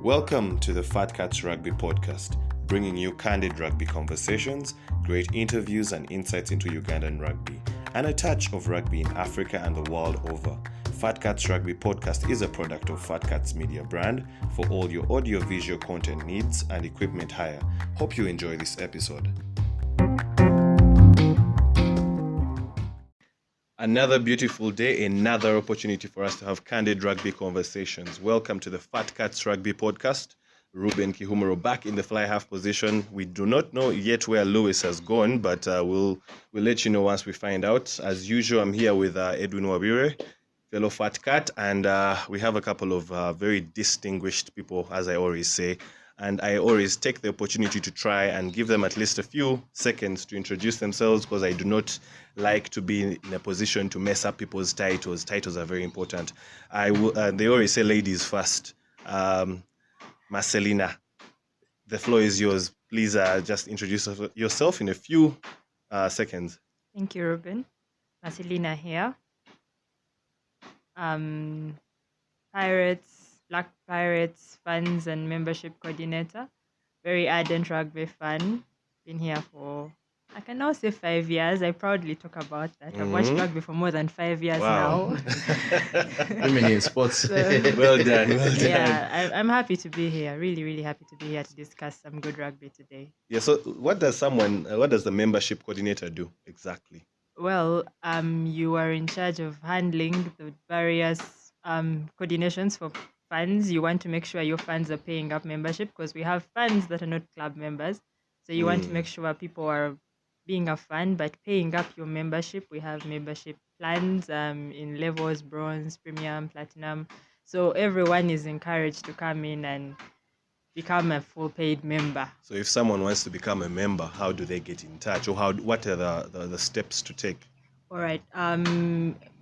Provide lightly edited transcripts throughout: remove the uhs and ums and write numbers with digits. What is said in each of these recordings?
Welcome to the Fat Cats Rugby podcast, bringing you candid rugby conversations, great interviews and insights into Ugandan rugby, and a touch of rugby in Africa and the world over. Fat Cats Rugby podcast is a product of Fat Cats Media brand for all your audio-visual content needs and equipment hire. Hope you enjoy this episode. Another beautiful day, another opportunity for us to have candid rugby conversations. Welcome to the Fat Cats Rugby podcast. Ruben Kihumuro back in the fly half position. We do not know yet where Lewis has gone, but we'll let you know once we find out. As usual, I'm here with Edwin Wabire, fellow Fat Cat, and we have a couple of very distinguished people, as I always say. And I always take the opportunity to try and give them at least a few seconds to introduce themselves, because I do not like to be in a position to mess up people's titles. Titles are very important. They always say ladies first. Marcelina, the floor is yours. Please just introduce yourself in a few seconds. Thank you, Ruben. Marcelina here. Black Pirates fans and membership coordinator. Very ardent rugby fan. Been here for, I can now say 5 years. I proudly talk about that. I've watched rugby for more than 5 years now. Women in sports. Well done. Yeah, I'm happy to be here. Really, really happy to be here to discuss some good rugby today. Yeah. So, what does the membership coordinator do exactly? Well, you are in charge of handling the various coordinations for fans. You want to make sure your fans are paying up membership, because we have fans that are not club members. So you want to make sure people are being a fan but paying up your membership. We have membership plans in levels: bronze, premium, platinum. So everyone is encouraged to come in and become a full paid member. So if someone wants to become a member, how do they get in touch, or what are the steps to take? All right.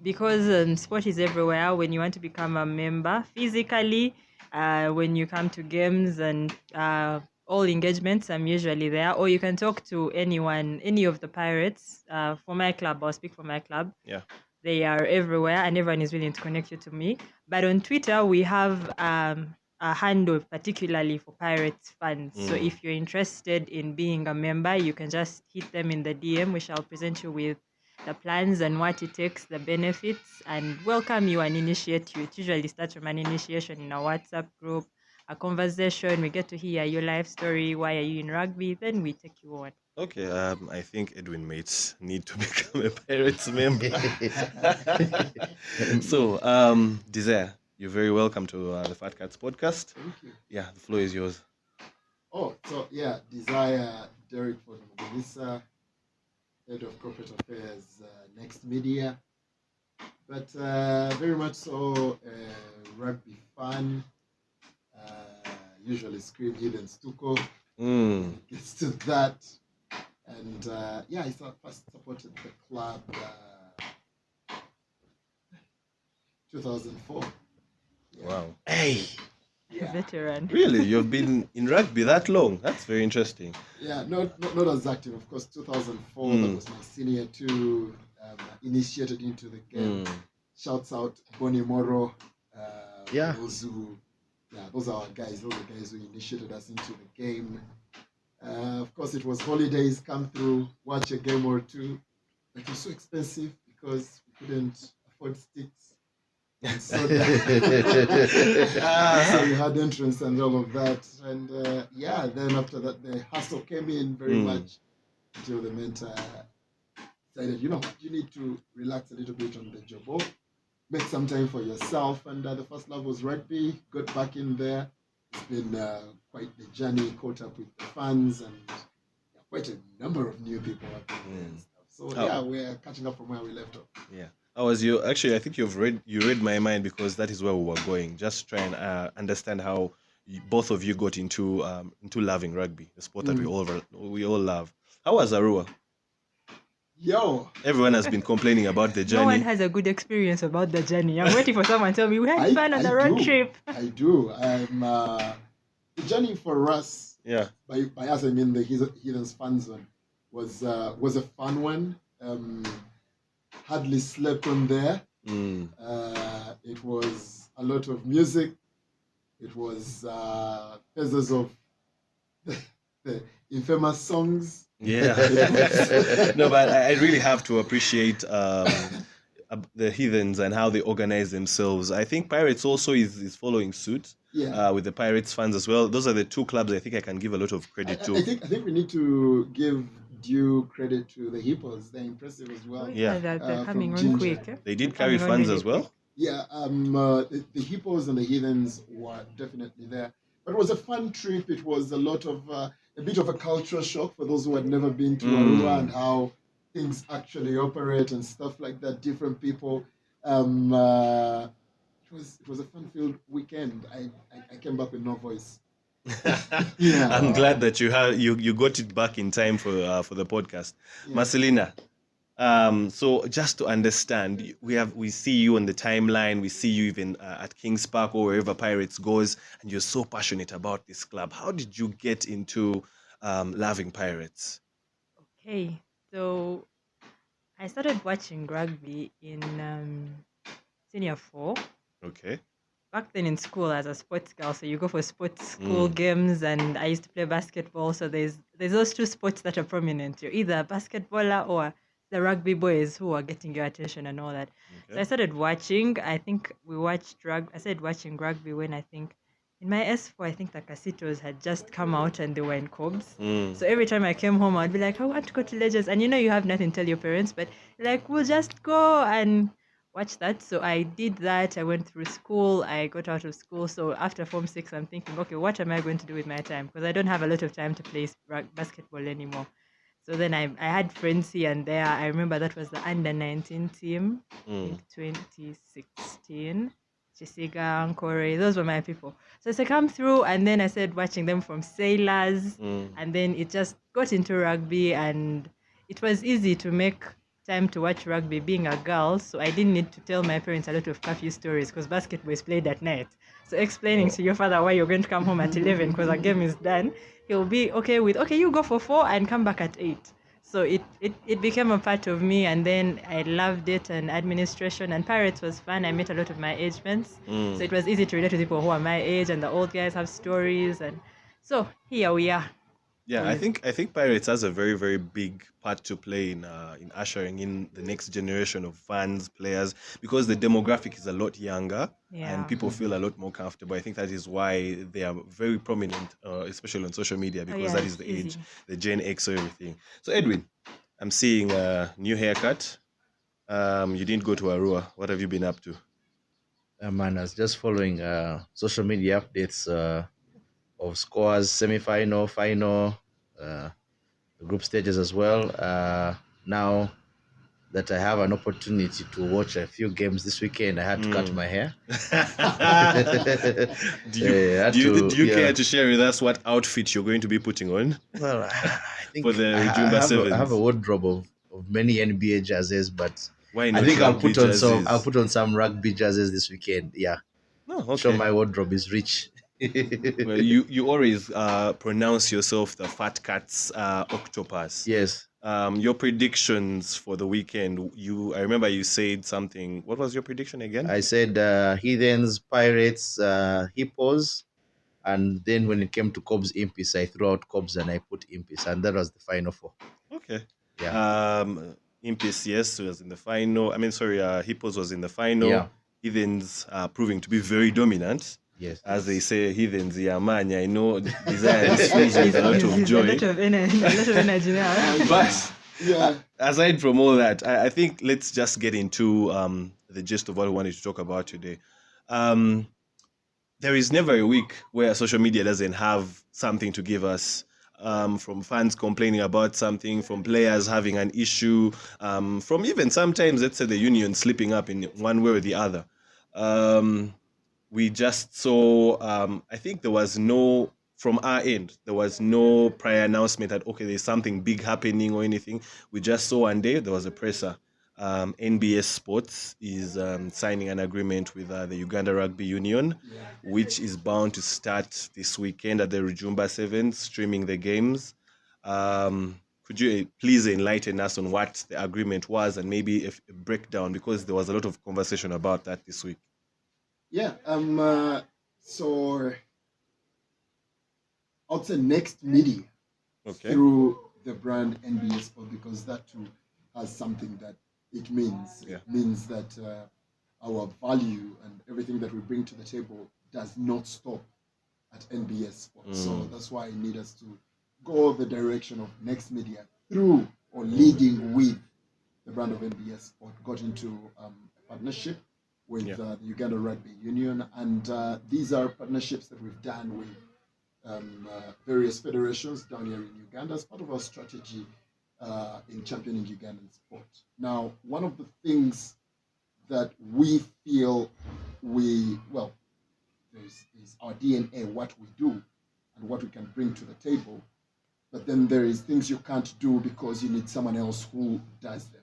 Because sport is everywhere. When you want to become a member physically, when you come to games and all engagements, I'm usually there. Or you can talk to anyone, any of the Pirates. For my club, I'll speak for my club. Yeah. They are everywhere, and everyone is willing to connect you to me. But on Twitter, we have a handle particularly for Pirates fans. So if you're interested in being a member, you can just hit them in the DM. We shall present you with the plans and what it takes, the benefits, and welcome you and initiate you. It usually starts from an initiation in a WhatsApp group, a conversation. We get to hear your life story. Why are you in rugby? Then we take you on. Okay, I think Edwin mates need to become a Pirates member. So, Desire, you're very welcome to the Fat Cats podcast. Thank you. Yeah, the floor is yours. Desire Derek for Melissa, Head of Corporate Affairs, Next Media. But very much so a rugby fan. Usually scream Eden Stuko. Gets to that. And I first supported the club 2004. Yeah. Wow. Hey! Veteran. Really? You've been in rugby that long? That's very interesting. Yeah, not as active. Of course, 2004, that was my senior too. Initiated into the game. Shouts out Bonnie Moro. Those are our guys. Those are the guys who initiated us into the game. Of course, it was holidays, come through, watch a game or two. It was so expensive because we couldn't afford sticks. And so you had entrance and all of that. And then after that, the hustle came in very much until the mentor decided, you need to relax a little bit on the job. Make some time for yourself. And the first love was rugby. Got back in there. It's been quite the journey, caught up with the fans and quite a number of new people up there and stuff. So we're catching up from where we left off. Yeah. I think you read my mind, because that is where we were going. Just try and understand how both of you got into loving rugby, the sport that we all love. How was Arua? Everyone has been complaining about the journey. No one has a good experience about the journey. I'm waiting for someone to tell me we had fun on the road trip. I do. The journey for us, by us I mean the Heathens fan zone, was a fun one. Hardly slept on there. It was a lot of music, It was phases of the infamous songs. Yeah. No, but I really have to appreciate the Heathens and how they organize themselves. I think Pirates also is following suit Yeah. with the Pirates fans as well. Those are the two clubs I think I can give a lot of credit to. I think we need to give due credit to the Hippos. They're impressive as well. Yeah. They're from coming on Ginger. quick. Eh? They did They're carry coming on funds really as well. quick. Yeah, the Hippos and the Heathens were definitely there. But it was a fun trip. It was a lot of a bit of a culture shock for those who had never been to Arua and how things actually operate and stuff like that. Different people. It was a fun-filled weekend. I came back with no voice. Yeah. I'm glad that you got it back in time for the podcast. Yeah. Marcelina, so just to understand, we see you on the timeline, we see you even at Kings Park or wherever Pirates goes, and you're so passionate about this club. How did you get into loving Pirates? Okay, so I started watching rugby in senior 4. Okay. Back then in school as a sports girl, so you go for sports school games, and I used to play basketball. So there's those two sports that are prominent. You're either a basketballer or the rugby boys who are getting your attention and all that. So I started watching. I think I started watching rugby when I think in my S4, I think the Casitos had just come out and they were in Cobs. So every time I came home, I'd be like, I want to go to Legends. And you have nothing to tell your parents, but like, we'll just go and watch that. So I did that. I went through school. I got out of school. So after Form 6, I'm thinking, okay, what am I going to do with my time? Because I don't have a lot of time to play basketball anymore. So then I had friends here and there. I remember that was the under-19 team, I think 2016. Chisiga, Nkore, those were my people. So I come through, and then I started watching them from Sailors, and then it just got into rugby, and it was easy to make time to watch rugby being a girl, so I didn't need to tell my parents a lot of curfew stories because basketball is played at night. So explaining to your father why you're going to come home at 11 because our game is done, he'll be okay with, okay, you go for 4 and come back at 8. So it became a part of me, and then I loved it, and administration and Pirates was fun. I met a lot of my age mates, so it was easy to relate to people who are my age, and the old guys have stories, and so here we are. Yeah, I think Pirates has a very, very big part to play in ushering in the next generation of fans, players, because the demographic is a lot younger and people feel a lot more comfortable. I think that is why they are very prominent, especially on social media, because that is the age, the Gen X or everything. So Edwin, I'm seeing a new haircut. You didn't go to Arua. What have you been up to? Man, I was just following social media updates of scores, semi-final, final, the group stages as well. Now that I have an opportunity to watch a few games this weekend, I had to cut my hair. Do you care to share with us what outfit you're going to be putting on? Well, I think for the Rujumba Sevens? I have a wardrobe of many NBA jerseys, but why not I think I'll rugby put on some rugby jerseys this weekend. Yeah. Oh, okay. Sure, my wardrobe is rich. Well, you always pronounce yourself the Fat Cats Octopus. Yes. Your predictions for the weekend. I remember you said something. What was your prediction again? I said Heathens, Pirates, Hippos, and then when it came to Cobs Impis, I threw out Cobs and I put Impis, and that was the final 4. Okay. Yeah. Impis, yes, was in the final. Hippos was in the final. Yeah. Heathens proving to be very dominant. Yes. As they say, Heathens, man, I know desire is filled with a lot of joy. A lot of energy now. But Yeah. aside from all that, I think let's just get into the gist of what we wanted to talk about today. There is never a week where social media doesn't have something to give us. From fans complaining about something, from players having an issue, from even sometimes, let's say, the union slipping up in one way or the other. We just saw, I think from our end, there was no prior announcement that, okay, there's something big happening or anything. We just saw one day there was a presser. NBS Sports is signing an agreement with the Uganda Rugby Union, which is bound to start this weekend at the Rujumba Sevens, streaming the games. Could you please enlighten us on what the agreement was and maybe a breakdown, because there was a lot of conversation about that this week. Yeah, So I'd say next media Okay. through the brand NBA Sport, because that too has something that it means. Yeah. It means that our value and everything that we bring to the table does not stop at NBS Sport. So that's why I need us to go the direction of next media through or leading with the brand of NBS Sport. Got into a partnership with Yeah. the Uganda Rugby Union, and these are partnerships that we've done with various federations down here in Uganda as part of our strategy in championing Ugandan sport. Now, one of the things that we feel is our DNA, what we do and what we can bring to the table, but then there is things you can't do because you need someone else who does them.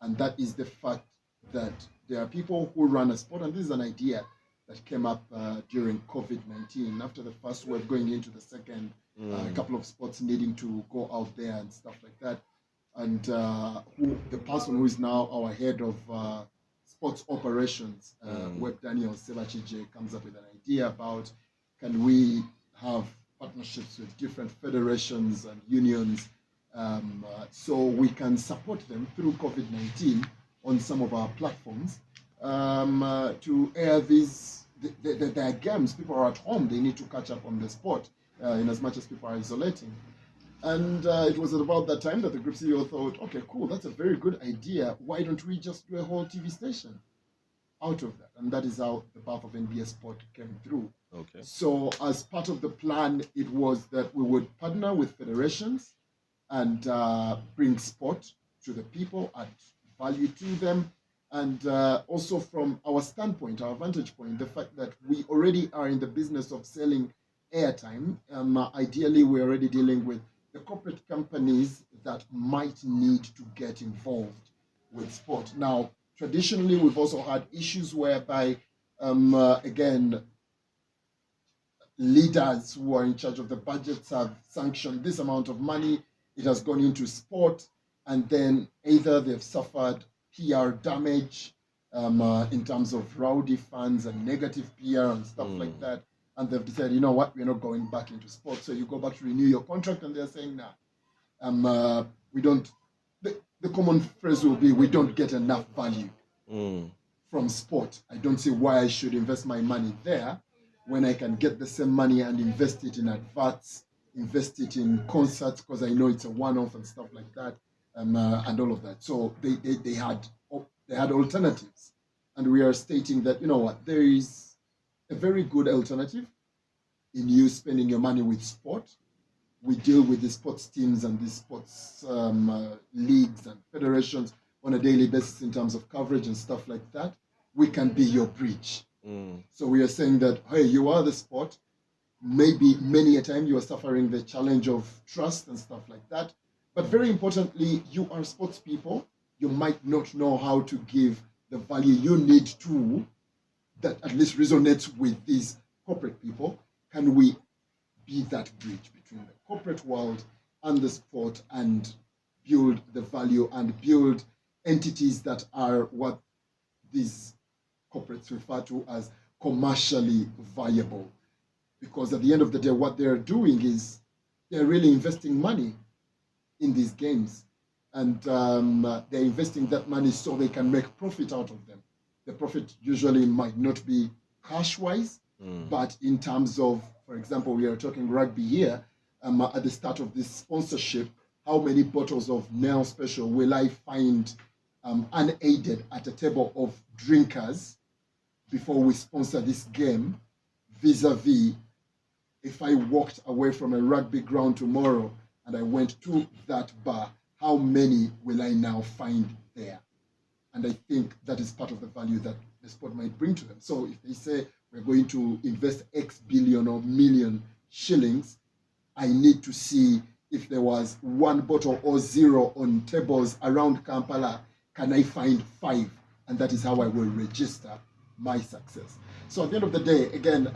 And that is the fact that there are people who run a sport, and this is an idea that came up during COVID-19, after the first wave going into the second, a couple of sports needing to go out there and stuff like that. And the person who is now our head of sports operations, Web Daniel Sebachije, comes up with an idea about, can we have partnerships with different federations and unions so we can support them through COVID-19 on some of our platforms to air their games. People are at home, they need to catch up on the sport in as much as people are isolating. And it was at about that time that the group CEO thought, okay, cool, that's a very good idea. Why don't we just do a whole TV station out of that? And that is how the path of NBS Sport came through. Okay. So as part of the plan, it was that we would partner with federations and bring sport to the people, add value to them. And also from our standpoint, our vantage point, the fact that we already are in the business of selling airtime. Ideally, we're already dealing with the corporate companies that might need to get involved with sport. Now, traditionally, we've also had issues whereby, again, leaders who are in charge of the budgets have sanctioned this amount of money. It has gone into sport, and then either they've suffered PR damage in terms of rowdy fans and negative PR and stuff like that. And they've decided, you know what, we're not going back into sport. So you go back to renew your contract, and they're saying, nah, we don't. The common phrase will be, we don't get enough value from sport. I don't see why I should invest my money there when I can get the same money and invest it in adverts, invest it in concerts, because I know it's a one-off and stuff like that, and all of that. So they had alternatives, and we are stating that, you know what, there is a very good alternative in you spending your money with sport. We deal with the sports teams and the sports leagues and federations on a daily basis in terms of coverage and stuff like that. We can be your bridge. So we are saying that, hey, you are the sport. Maybe many a time you are suffering the challenge of trust and stuff like that. But very importantly, you are sports people. You might not know how to give the value you need to that at least resonates with these corporate people. Can we be that bridge between the corporate world and the sport and build the value and build entities that are what these corporates refer to as commercially viable? Because at the end of the day, what they're doing is they're really investing money in these games, and they're investing that money so they can make profit out of them. The profit usually might not be cash-wise, but in terms of, for example, we are talking rugby here, at the start of this sponsorship, how many bottles of Nail Special will I find unaided at a table of drinkers before we sponsor this game, vis-a-vis if I walked away from a rugby ground tomorrow and I went to that bar, how many will I now find there? And I think that is part of the value that the sport might bring to them. So if they say we're going to invest X billion or million shillings, I need to see if there was one bottle or zero on tables around Kampala, can I find 5? And that is how I will register my success. So at the end of the day, again,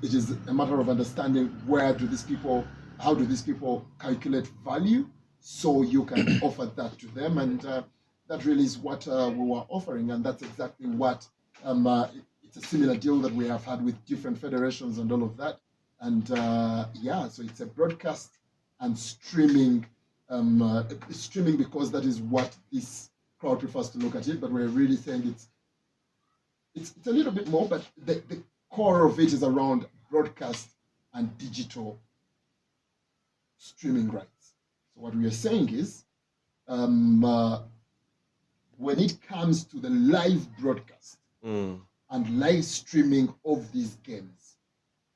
it is a matter of understanding how do these people calculate value so you can offer that to them. And that really is what we were offering. And that's exactly what it's it's a similar deal that we have had with different federations and all of that. And so it's a broadcast and streaming, streaming because that is what this crowd prefers to look at it. But we're really saying it's a little bit more, but the core of it is around broadcast and digital streaming rights. So what we are saying is, when it comes to the live broadcast and live streaming of these games,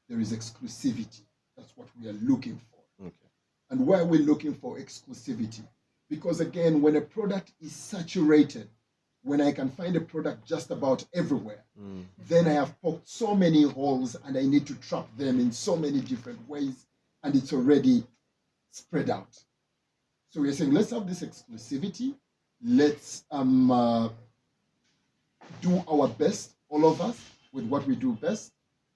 there is exclusivity. That's what we are looking for. Okay. And why are we looking for exclusivity? Because again, when a product is saturated, when I can find a product just about everywhere, then I have poked so many holes and I need to trap them in so many different ways, and it's already spread out. So we're saying, let's have this exclusivity. Let's do our best, all of us, with what we do best,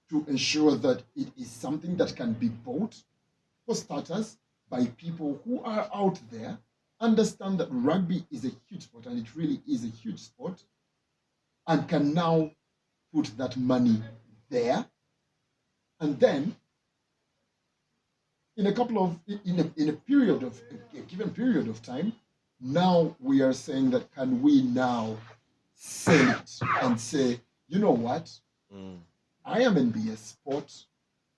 to ensure that it is something that can be bought, for starters, by people who are out there, understand that rugby is a huge sport, and it really is a huge sport, and can now put that money there. And then, in a given period of time, now we are saying that can we now sell it and say, you know what? I am NBS Sport,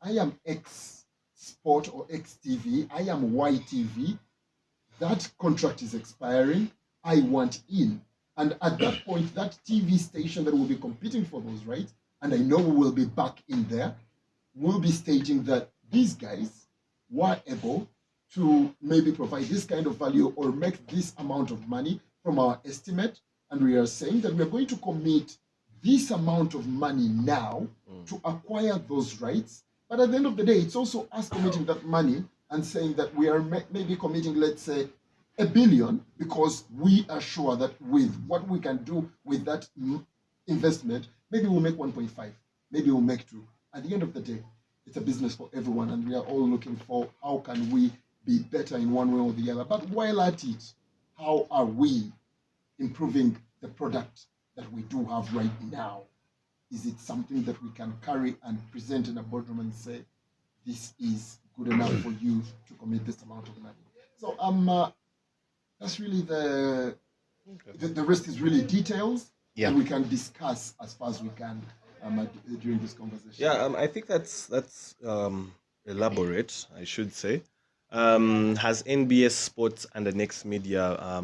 I am X Sport or X TV, I am Y TV. That contract is expiring. I want in. And at that point, that TV station that will be competing for those rights, and I know we will be back in there, will be stating that these guys were able to maybe provide this kind of value or make this amount of money from our estimate. And we are saying that we are going to commit this amount of money now to acquire those rights. But at the end of the day, it's also us committing that money and saying that we are maybe committing, let's say, $1 billion, because we are sure that with what we can do with that investment, maybe we'll make 1.5, maybe we'll make 2. At the end of the day, it's a business for everyone, and we are all looking for how can we be better in one way or the other. But while at it, how are we improving the product that we do have right now? Is it something that we can carry and present in a boardroom and say, this is good enough for you to commit this amount of money? So that's really the rest is really details, Yeah. and we can discuss as far as we can during this conversation. Yeah, I think that's elaborate, I should say. Has NBS Sports and the Next Media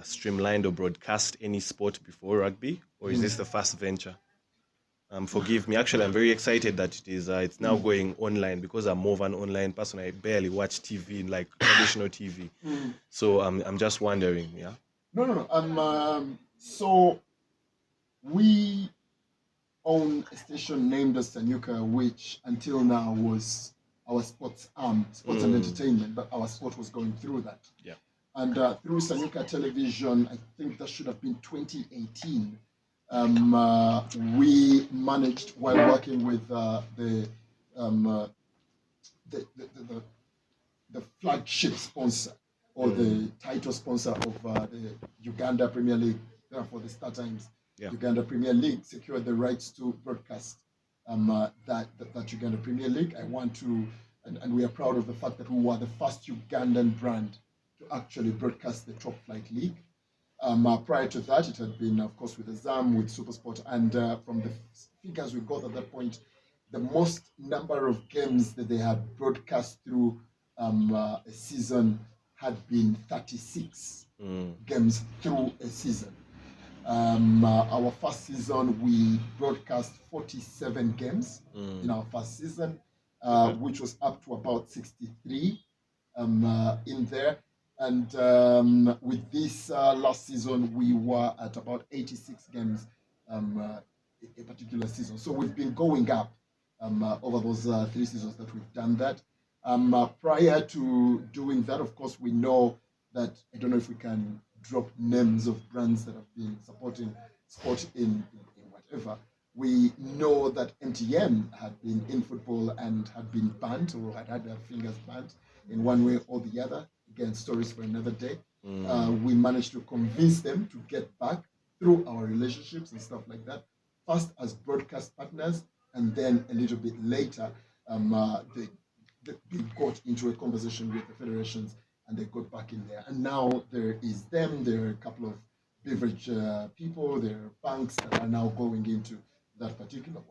streamlined or broadcast any sport before rugby, or is this the first venture? Forgive me. Actually, I'm very excited that it is. It's now going online, because I'm more of an online person. I barely watch TV, like traditional TV. So I'm just wondering. Yeah. No. So we own a station named as Sanyuka, which until now was our sports arm, sports and entertainment, but our sport was going through that. Yeah. And through Sanyuka Television, I think that should have been 2018. We managed, while working with the flagship sponsor, or the title sponsor of the Uganda Premier League, for the Star Times, Uganda Premier League, secured the rights to broadcast that Uganda Premier League. I want to, and we are proud of the fact that we were the first Ugandan brand to actually broadcast the Top Flight League. Prior to that, it had been, of course, with Azam, with Supersport, and from the figures we got at that point, the most number of games that they had broadcast through a season had been 36 games through a season. Our first season, we broadcast 47 games in our first season, which was up to about 63 in there. And with this last season, we were at about 86 games a particular season. So we've been going up over those 3 seasons that we've done that. Prior to doing that, of course, we know that, I don't know if we can drop names of brands that have been supporting sport in whatever. We know that MTN had been in football and had been banned, or had their fingers banned in one way or the other. Again, stories for another day. We managed to convince them to get back through our relationships and stuff like that. first as broadcast partners, and then a little bit later, they got into a conversation with the federations and they got back in there. And now there is them, there are a couple of beverage people, there are banks that are now going into that particular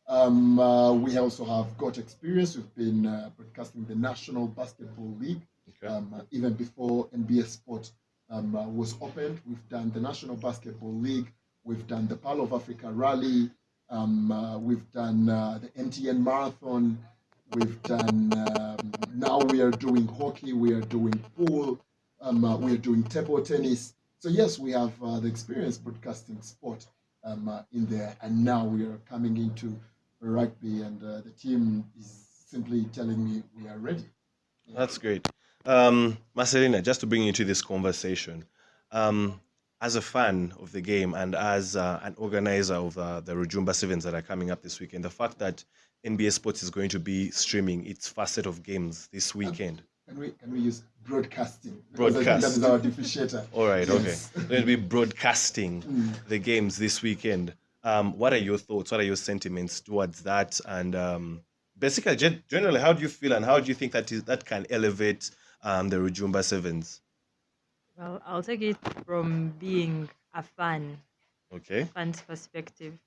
one. We also have got experience. We've been broadcasting the National Basketball League. Okay. Even before NBA Sport was opened, we've done the National Basketball League. We've done the Pearl of Africa Rally. We've done the MTN Marathon. We've done, now we are doing hockey, we are doing pool, we are doing table tennis. So yes, we have the experience broadcasting sport in there, and now we are coming into rugby, and the team is simply telling me we are ready. Yeah. That's great. Marcelina, just to bring you into this conversation, as a fan of the game and as an organizer of the Rujumba Sevens that are coming up this weekend, the fact that NBA Sports is going to be streaming its first set of games this weekend. Can we use broadcasting? Because I think that is our differentiator. All right, Yes. okay. Going to be broadcasting the games this weekend. What are your thoughts? What are your sentiments towards that? And basically, generally, how do you feel and how do you think that can elevate the Rujumba Sevens? Well, I'll take it from being a Okay. fan's perspective.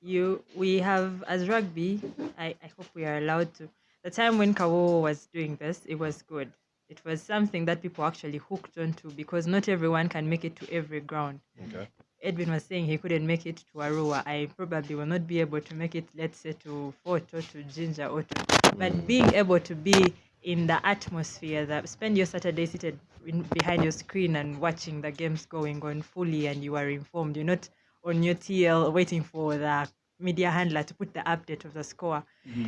We have, as rugby, I hope we are allowed to. The time when Kawo was doing this, it was good. It was something that people actually hooked onto because not everyone can make it to every ground. Okay. Edwin was saying he couldn't make it to Arua. I probably will not be able to make it, let's say, to Fort or to Ginger or to. But being able to be in the atmosphere, that spend your Saturday seated behind your screen and watching the games going on fully, and you are informed. You're not on your TL waiting for the media handler to put the update of the score.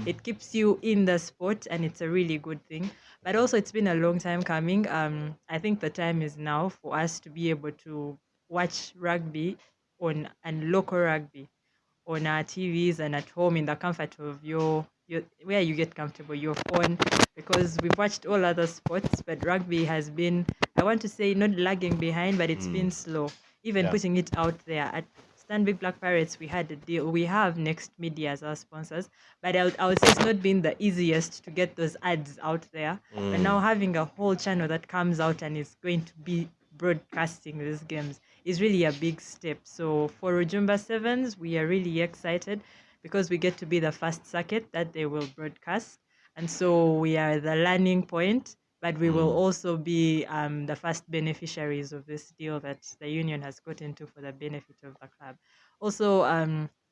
It keeps you in the sport, and it's a really good thing. But also, it's been a long time coming. I think the time is now for us to be able to watch rugby and local rugby on our TVs and at home in the comfort of your where you get comfortable, your phone, because we've watched all other sports, but rugby has been, I want to say, not lagging behind, but it's been slow. Even Yeah. putting it out there at Stanbic Black Pirates, we had a deal. We have Next Media as our sponsors, but I would say it's not been the easiest to get those ads out there. But now having a whole channel that comes out and is going to be broadcasting these games is really a big step. So for Rujumba Sevens, we are really excited because we get to be the first circuit that they will broadcast. And so we are the learning point, but we will also be the first beneficiaries of this deal that the union has got into for the benefit of the club. Also,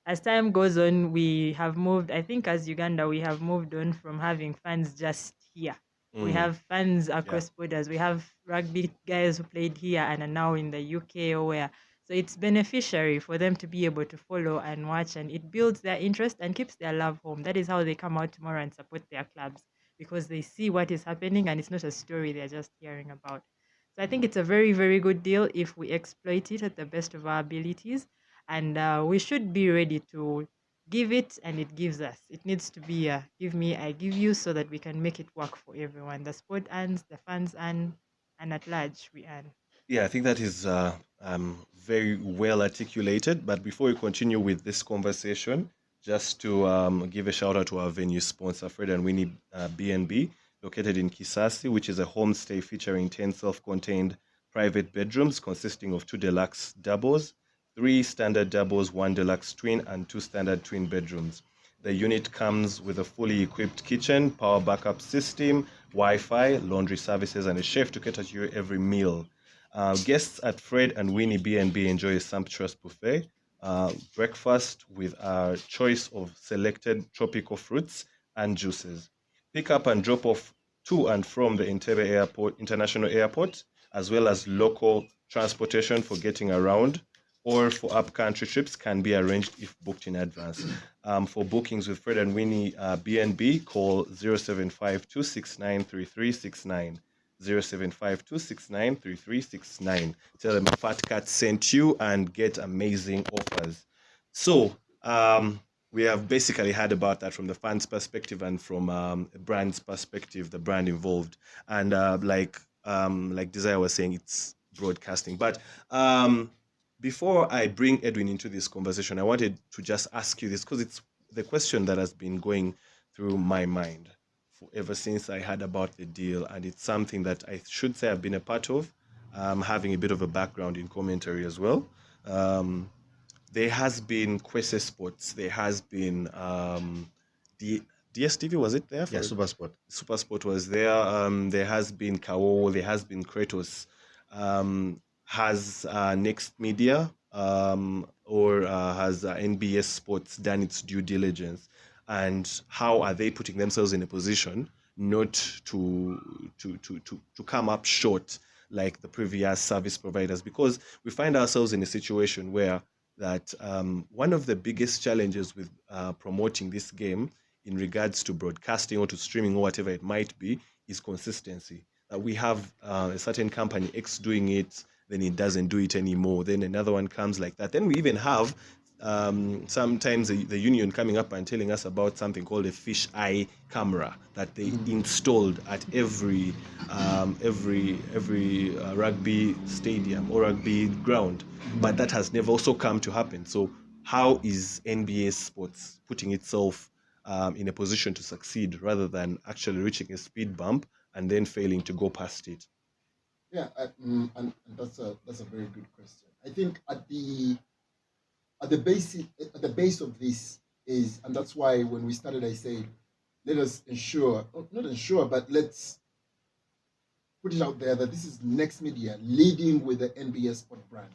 as time goes on, we have moved, I think as Uganda, we have moved on from having fans just here. We have fans across borders. We have rugby guys who played here and are now in the UK or where. So it's beneficiary for them to be able to follow and watch, and it builds their interest and keeps their love home. That is how they come out tomorrow and support their clubs, because they see what is happening and it's not a story they're just hearing about. So I think it's a very, very good deal if we exploit it at the best of our abilities. And we should be ready to give it and it gives us. It needs to be a give me, I give you, so that we can make it work for everyone. The sport earns, the fans earn, and at large we earn. Yeah, I think that is very well articulated. But before we continue with this conversation, just to give a shout out to our venue sponsor, Fred and Winnie B&B, located in Kisasi, which is a homestay featuring 10 self-contained private bedrooms consisting of 2 deluxe doubles, 3 standard doubles, 1 deluxe twin, and 2 standard twin bedrooms. The unit comes with a fully equipped kitchen, power backup system, Wi-Fi, laundry services, and a chef to cater to your every meal. Guests at Fred and Winnie B&B enjoy a sumptuous buffet, breakfast with our choice of selected tropical fruits and juices. Pick up and drop off to and from the Entebbe International Airport, as well as local transportation for getting around or for up-country trips can be arranged if booked in advance. For bookings with Fred and Winnie B&B, call 0752693369. 0752693369. Tell them Fat Cat sent you and get amazing offers. So we have basically heard about that from the fans' perspective and from a brand's perspective, the brand involved. And like Desire was saying, it's broadcasting. But Before I bring Edwin into this conversation, I wanted to just ask you this because it's the question that has been going through my mind ever since I heard about the deal, and it's something that I should say I've been a part of, having a bit of a background in commentary as well. Um, there has been Kwese Sports, there has been the DSTV, was it there? Yeah, Supersport. Supersport was there. There has been Kao, there has been Kratos. Has Next Media or has NBS Sports done its due diligence? And how are they putting themselves in a position not to come up short like the previous service providers? Because we find ourselves in a situation where that one of the biggest challenges with promoting this game in regards to broadcasting or to streaming or whatever it might be is consistency. We have a certain company X doing it, then it doesn't do it anymore. Then another one comes like that. Then we even have sometimes the union coming up and telling us about something called a fish eye camera that they installed at every rugby stadium or rugby ground, but that has never also come to happen. So how is NBA Sports putting itself in a position to succeed rather than actually reaching a speed bump and then failing to go past it? Yeah, and that's a very good question. I think at the base of this is, and that's why when we started, I said, let us ensure, not ensure, but let's put it out there that this is Next Media leading with the NBS Sport brand.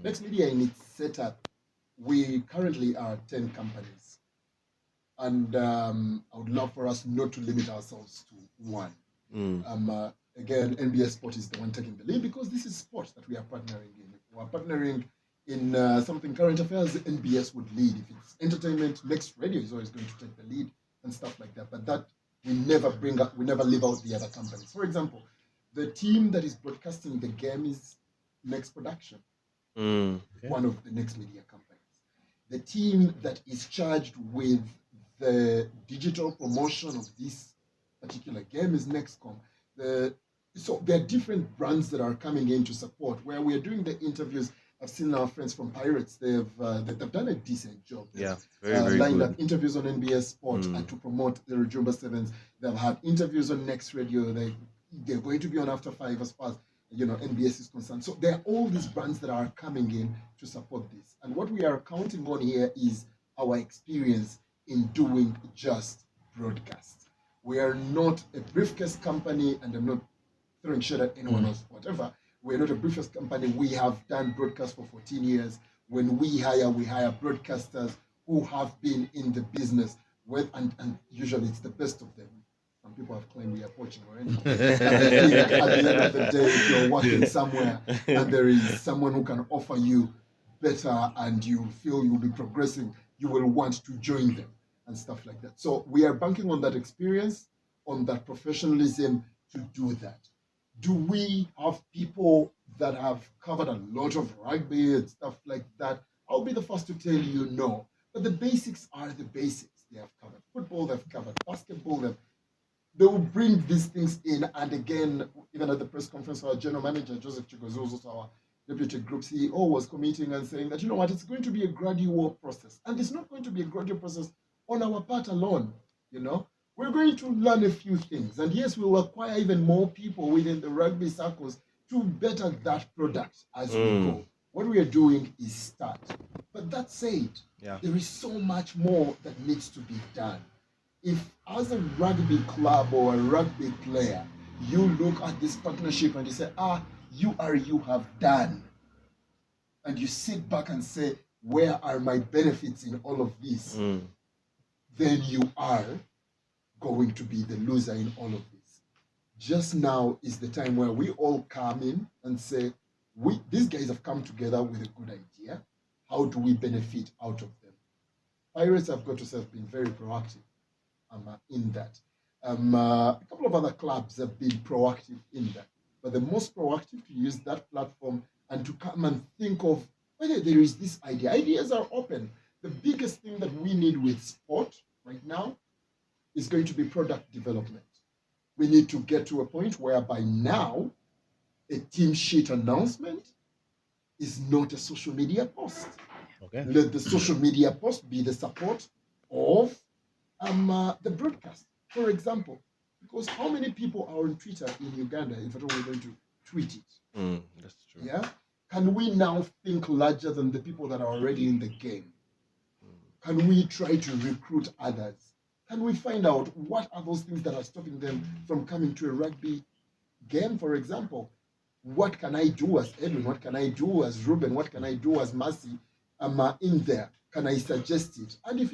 Next Media in its setup, we currently are 10 companies. And I would love for us not to limit ourselves to one. Again, NBS Sport is the one taking the lead because this is sport that we are partnering in. If we are partnering in something current affairs, NBS would lead. If it's entertainment, Next Radio is always going to take the lead and stuff like that. But that we never leave out the other companies. For example, the team that is broadcasting the game is Next Production, one of the Next Media companies. The team that is charged with the digital promotion of this particular game is Nextcom. So there are different brands that are coming in to support. Where we are doing the interviews, I've seen our friends from Pirates. They've done a decent job. Yeah, very lined good. up interviews on NBS Sport and to promote the Rujumba Sevens. They've had interviews on Next Radio. They're going to be on After 5 as far as NBS is concerned. So there are all these brands that are coming in to support this. And what we are counting on here is our experience in doing just broadcast. We are not a briefcase company, and I'm not throwing shit at anyone else, whatever. We're not a briefcase company. We have done broadcast for 14 years. When we hire broadcasters who have been in the business with, and usually it's the best of them. Some people have claimed we are poaching already. At the end of the day, if you're working somewhere and there is someone who can offer you better and you feel you'll be progressing, you will want to join them and stuff like that. So we are banking on that experience, on that professionalism to do that. Do we have people that have covered a lot of rugby and stuff like that? I'll be the first to tell you no. But the basics are the basics. They have covered football, they've covered basketball, they will bring these things in. And again, even at the press conference, our general manager, Joseph Chigozozo, our deputy group CEO, was committing and saying that, it's going to be a gradual process. And it's not going to be a gradual process on our part alone, We're going to learn a few things. And yes, we'll acquire even more people within the rugby circles to better that product as we go. What we are doing is start. But that said, there is so much more that needs to be done. If as a rugby club or a rugby player, you look at this partnership and you say, you have done. And you sit back and say, where are my benefits in all of this? Then you are going to be the loser in all of this. Just now is the time where we all come in and say, these guys have come together with a good idea. How do we benefit out of them? Pirates have got to say have been very proactive in that. A couple of other clubs have been proactive in that. But the most proactive to use that platform and to come and think of whether there is this idea. Ideas are open. The biggest thing that we need with sport right now is going to be product development. We need to get to a point where by now, a team sheet announcement is not a social media post. Okay. Let the social media post be the support of the broadcast. For example, because how many people are on Twitter in Uganda if at all we're going to tweet it? That's true. Yeah. Can we now think larger than the people that are already in the game? Can we try to recruit others? Can we find out what are those things that are stopping them from coming to a rugby game, for example? What can I do as Edwin? What can I do as Ruben? What can I do as Mercy? In there, can I suggest it? And if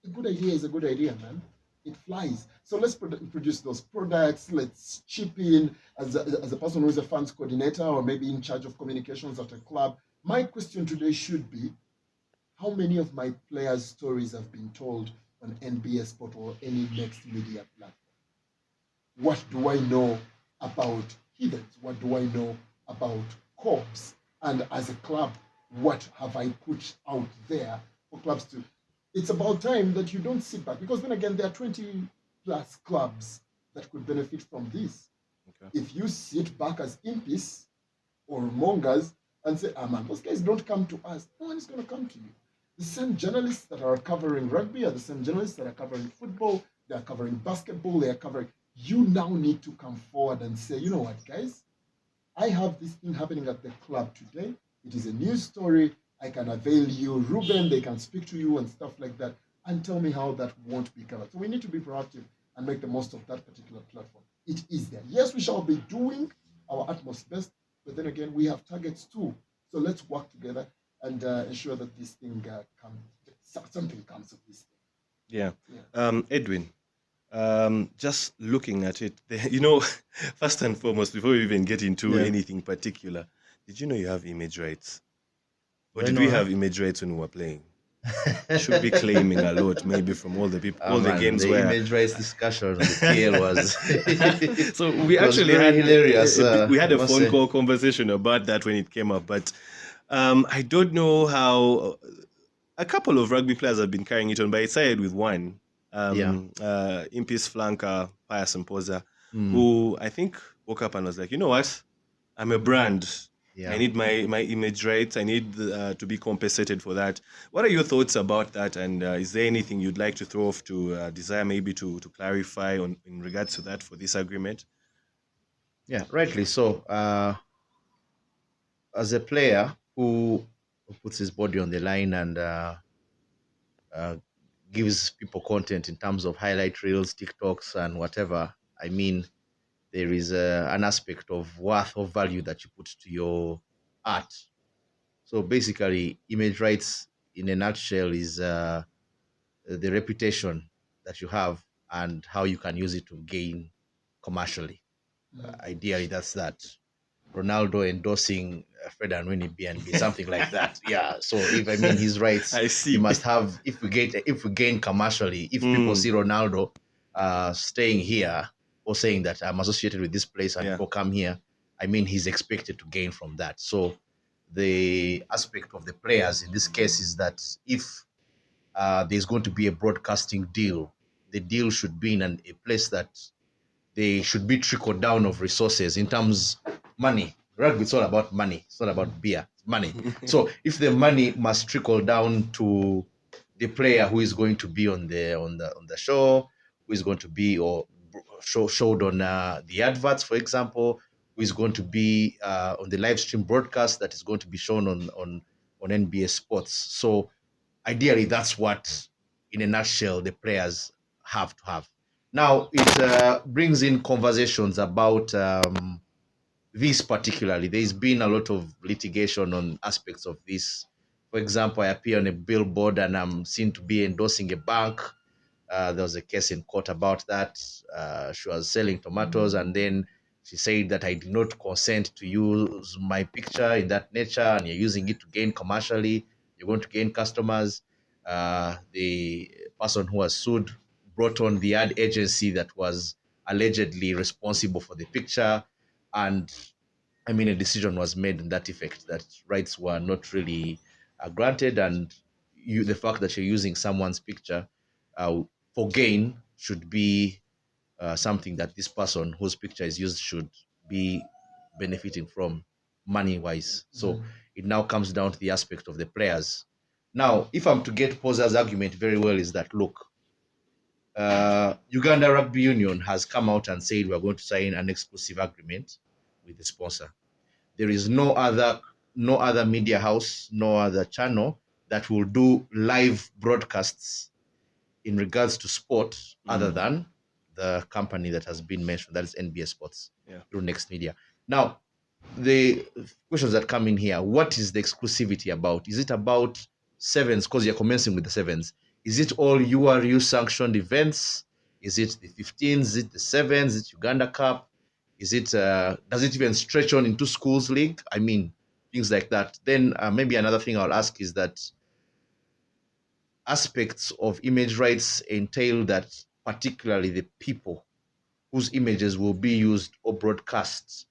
a good idea is a good idea, man, it flies. So let's produce those products. Let's chip in as a person who is a funds coordinator or maybe in charge of communications at a club. My question today should be, how many of my players' stories have been told on NBS Sport or any next media platform? What do I know about Heathens? What do I know about Corps? And as a club, what have I put out there for clubs to? It's about time that you don't sit back, because then again, there are 20 plus clubs that could benefit from this. Okay. If you sit back as impies or mongers and say, man, those guys don't come to us, no one is going to come to you. The same journalists that are covering rugby are the same journalists that are covering football, they are covering basketball, they are covering. You now need to come forward and say, you know what, guys, I have this thing happening at the club today. It is a news story. I can avail you, Ruben, they can speak to you and stuff like that, and tell me how that won't be covered. So we need to be proactive and make the most of that particular platform. It is there. Yes, we shall be doing our utmost best, but then again, we have targets too. So let's work together and ensure that this thing something comes of this thing. Yeah. Edwin, just looking at it, first and foremost, before we even get into anything particular, did you know you have image rights? Or did we have image rights when we were playing? Should be claiming a lot, maybe from all the people, all the games the where image rights discussion on the PL was. So we actually had hilarious. We had a phone call conversation about that when it came up, but I don't know how a couple of rugby players have been carrying it on, but it started with one, Impis flanker Pius Mpoza, who I think woke up and was like, you know what, I'm a brand. Yeah. I need my image rights. I need to be compensated for that. What are your thoughts about that? And is there anything you'd like to throw off to Desire maybe to clarify in regards to that for this agreement? Yeah, rightly so. As a player who puts his body on the line and gives people content in terms of highlight reels, TikToks, and whatever, I mean, there is an aspect of worth or value that you put to your art. So basically, image rights in a nutshell is the reputation that you have and how you can use it to gain commercially. Ideally, that's that. Ronaldo endorsing Fred and Winnie BNB, something like that. Yeah. So if I mean his rights, I see. He must have. If we gain commercially, if people see Ronaldo staying here or saying that I'm associated with this place and people come here, I mean he's expected to gain from that. So the aspect of the players in this case is that if there's going to be a broadcasting deal, the deal should be in a place that they should be trickled down of resources in terms money. Rugby, it's all about money. It's not about beer. It's money. So if the money must trickle down to the player who is going to be on the show, who is going to be or showed on the adverts, for example, who is going to be on the live stream broadcast that is going to be shown on NBS Sports. So ideally, that's what, in a nutshell, the players have to have. Now, it brings in conversations about this particularly. There's been a lot of litigation on aspects of this. For example, I appear on a billboard and I'm seen to be endorsing a bank. There was a case in court about that. She was selling tomatoes and then she said that I did not consent to use my picture in that nature and you're using it to gain commercially. You're going to gain customers. The person who was sued brought on the ad agency that was allegedly responsible for the picture. And I mean, a decision was made in that effect that rights were not really granted. And the fact that you're using someone's picture for gain should be something that this person whose picture is used should be benefiting from. money-wise. So it now comes down to the aspect of the players. Now, if I'm to get Posa's argument very well, is that, look, Uganda Rugby Union has come out and said we're going to sign an exclusive agreement with the sponsor. There is no other media house, no other channel that will do live broadcasts in regards to sport other than the company that has been mentioned, that is NBA Sports, through Next Media. Now, the questions that come in here, what is the exclusivity about? Is it about sevens, because you're commencing with the sevens? Is it all URU sanctioned events? Is it the 15s? Is it the sevens? Is it Uganda Cup? Is it, does it even stretch on into schools league? I mean, things like that. Then maybe another thing I'll ask is that aspects of image rights entail that particularly the people whose images will be used or broadcast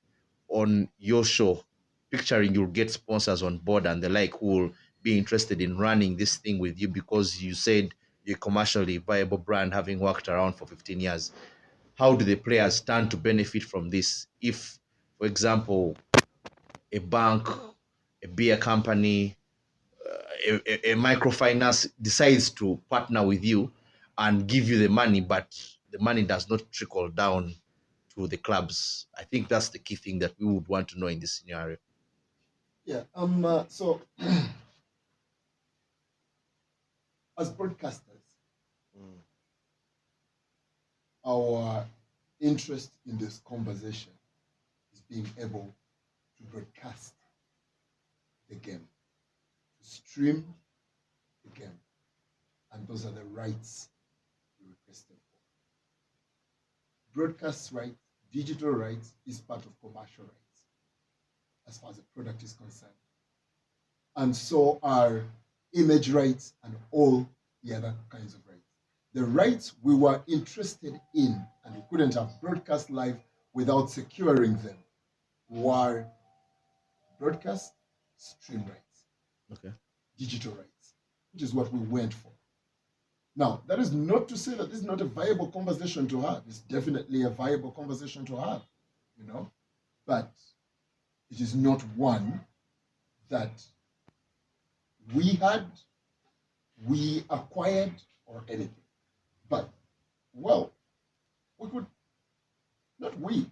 on your show, picturing you'll get sponsors on board and the like who will be interested in running this thing with you because you said you're a commercially viable brand having worked around for 15 years. How do the players stand to benefit from this? If, for example, a bank, a beer company, a microfinance decides to partner with you and give you the money, but the money does not trickle down to the clubs. I think that's the key thing that we would want to know in this scenario. Yeah. So as broadcasters, our interest in this conversation is being able to broadcast the game, to stream the game, and those are the rights we requested for. Broadcast rights, digital rights is part of commercial rights as far as the product is concerned. And so are image rights and all the other kinds of rights. The rights we were interested in, and we couldn't have broadcast live without securing them, were broadcast stream rights, digital rights, which is what we went for. Now, that is not to say that this is not a viable conversation to have. It's definitely a viable conversation to have, you know, but it is not one that we acquired or anything. But, well, we could, not we,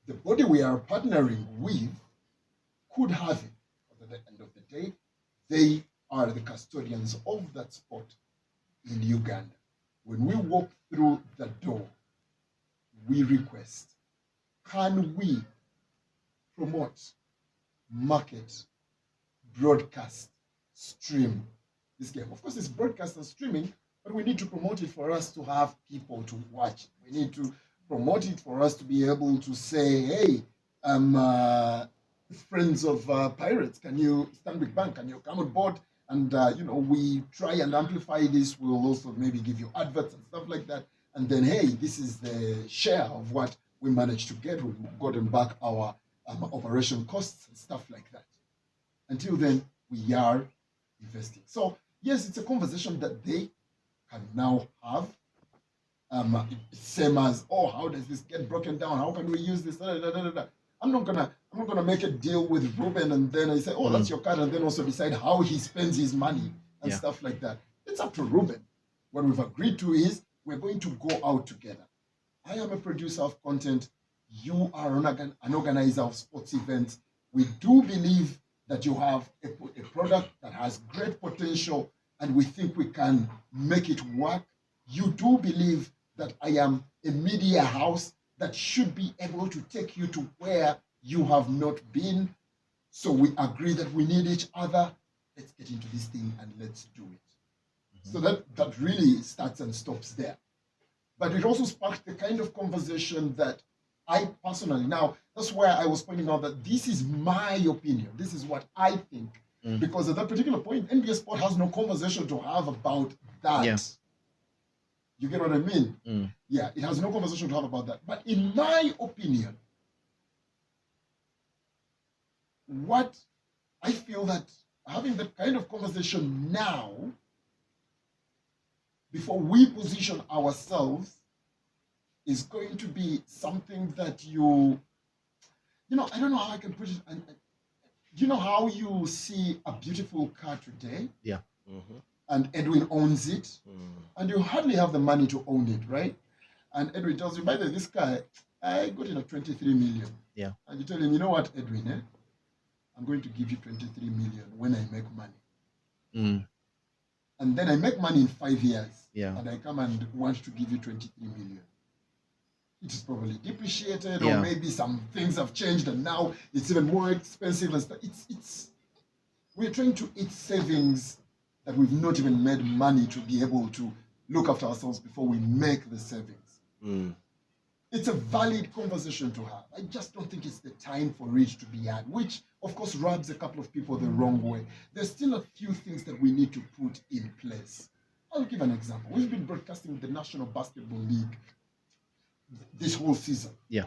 the body we are partnering with could have it. But at the end of the day, they are the custodians of that sport in Uganda. When we walk through the door, we request, can we promote, market, broadcast, stream this game? Of course, it's broadcast and streaming, but we need to promote it for us to have people to watch. We need to promote it for us to be able to say, hey, friends of Pirates, Stanbic Bank, can you come on board? And, we try and amplify this. We'll also maybe give you adverts and stuff like that. And then, hey, this is the share of what we managed to get. We've gotten back our operation costs and stuff like that. Until then, we are investing. So, yes, it's a conversation that they can now have. Same as, how does this get broken down? How can we use this? I'm not gonna make a deal with Ruben and then I say, that's your card, and then also decide how he spends his money and stuff like that. It's up to Ruben. What we've agreed to is we're going to go out together. I am a producer of content. You are an organizer of sports events. We do believe that you have a product that has great potential and we think we can make it work. You do believe that I am a media house that should be able to take you to where you have not been. So we agree that we need each other. Let's get into this thing and let's do it. So that really starts and stops there. But it also sparked the kind of conversation that I personally, now that's where I was pointing out that this is my opinion. This is what I think. Because at that particular point, NBA Sport has no conversation to have about that. Yeah. You get what I mean? Yeah, it has no conversation to have about that. But in my opinion, what I feel that having that kind of conversation now, before we position ourselves, is going to be something that I don't know how I can put it. You know how you see a beautiful car today? Yeah. And Edwin owns it, Mm. and you hardly have the money to own it, right? And Edwin tells you, by the way, this car, I got it at 23 million. Yeah. And you tell him, you know what, Edwin, I'm going to give you 23 million when I make money. Mm. And then I make money in 5 years. Yeah. And I come and want to give you 23 million. It is probably depreciated, Yeah. or maybe some things have changed and now it's even more expensive and stuff. We're trying to eat savings that we've not even made money to be able to look after ourselves before we make the savings. Mm. It's a valid conversation to have. I just don't think it's the time for it to be had, which of course rubs a couple of people the wrong way. There's still a few things that we need to put in place. I'll give an example. We've been broadcasting the National Basketball League this whole season. Yeah.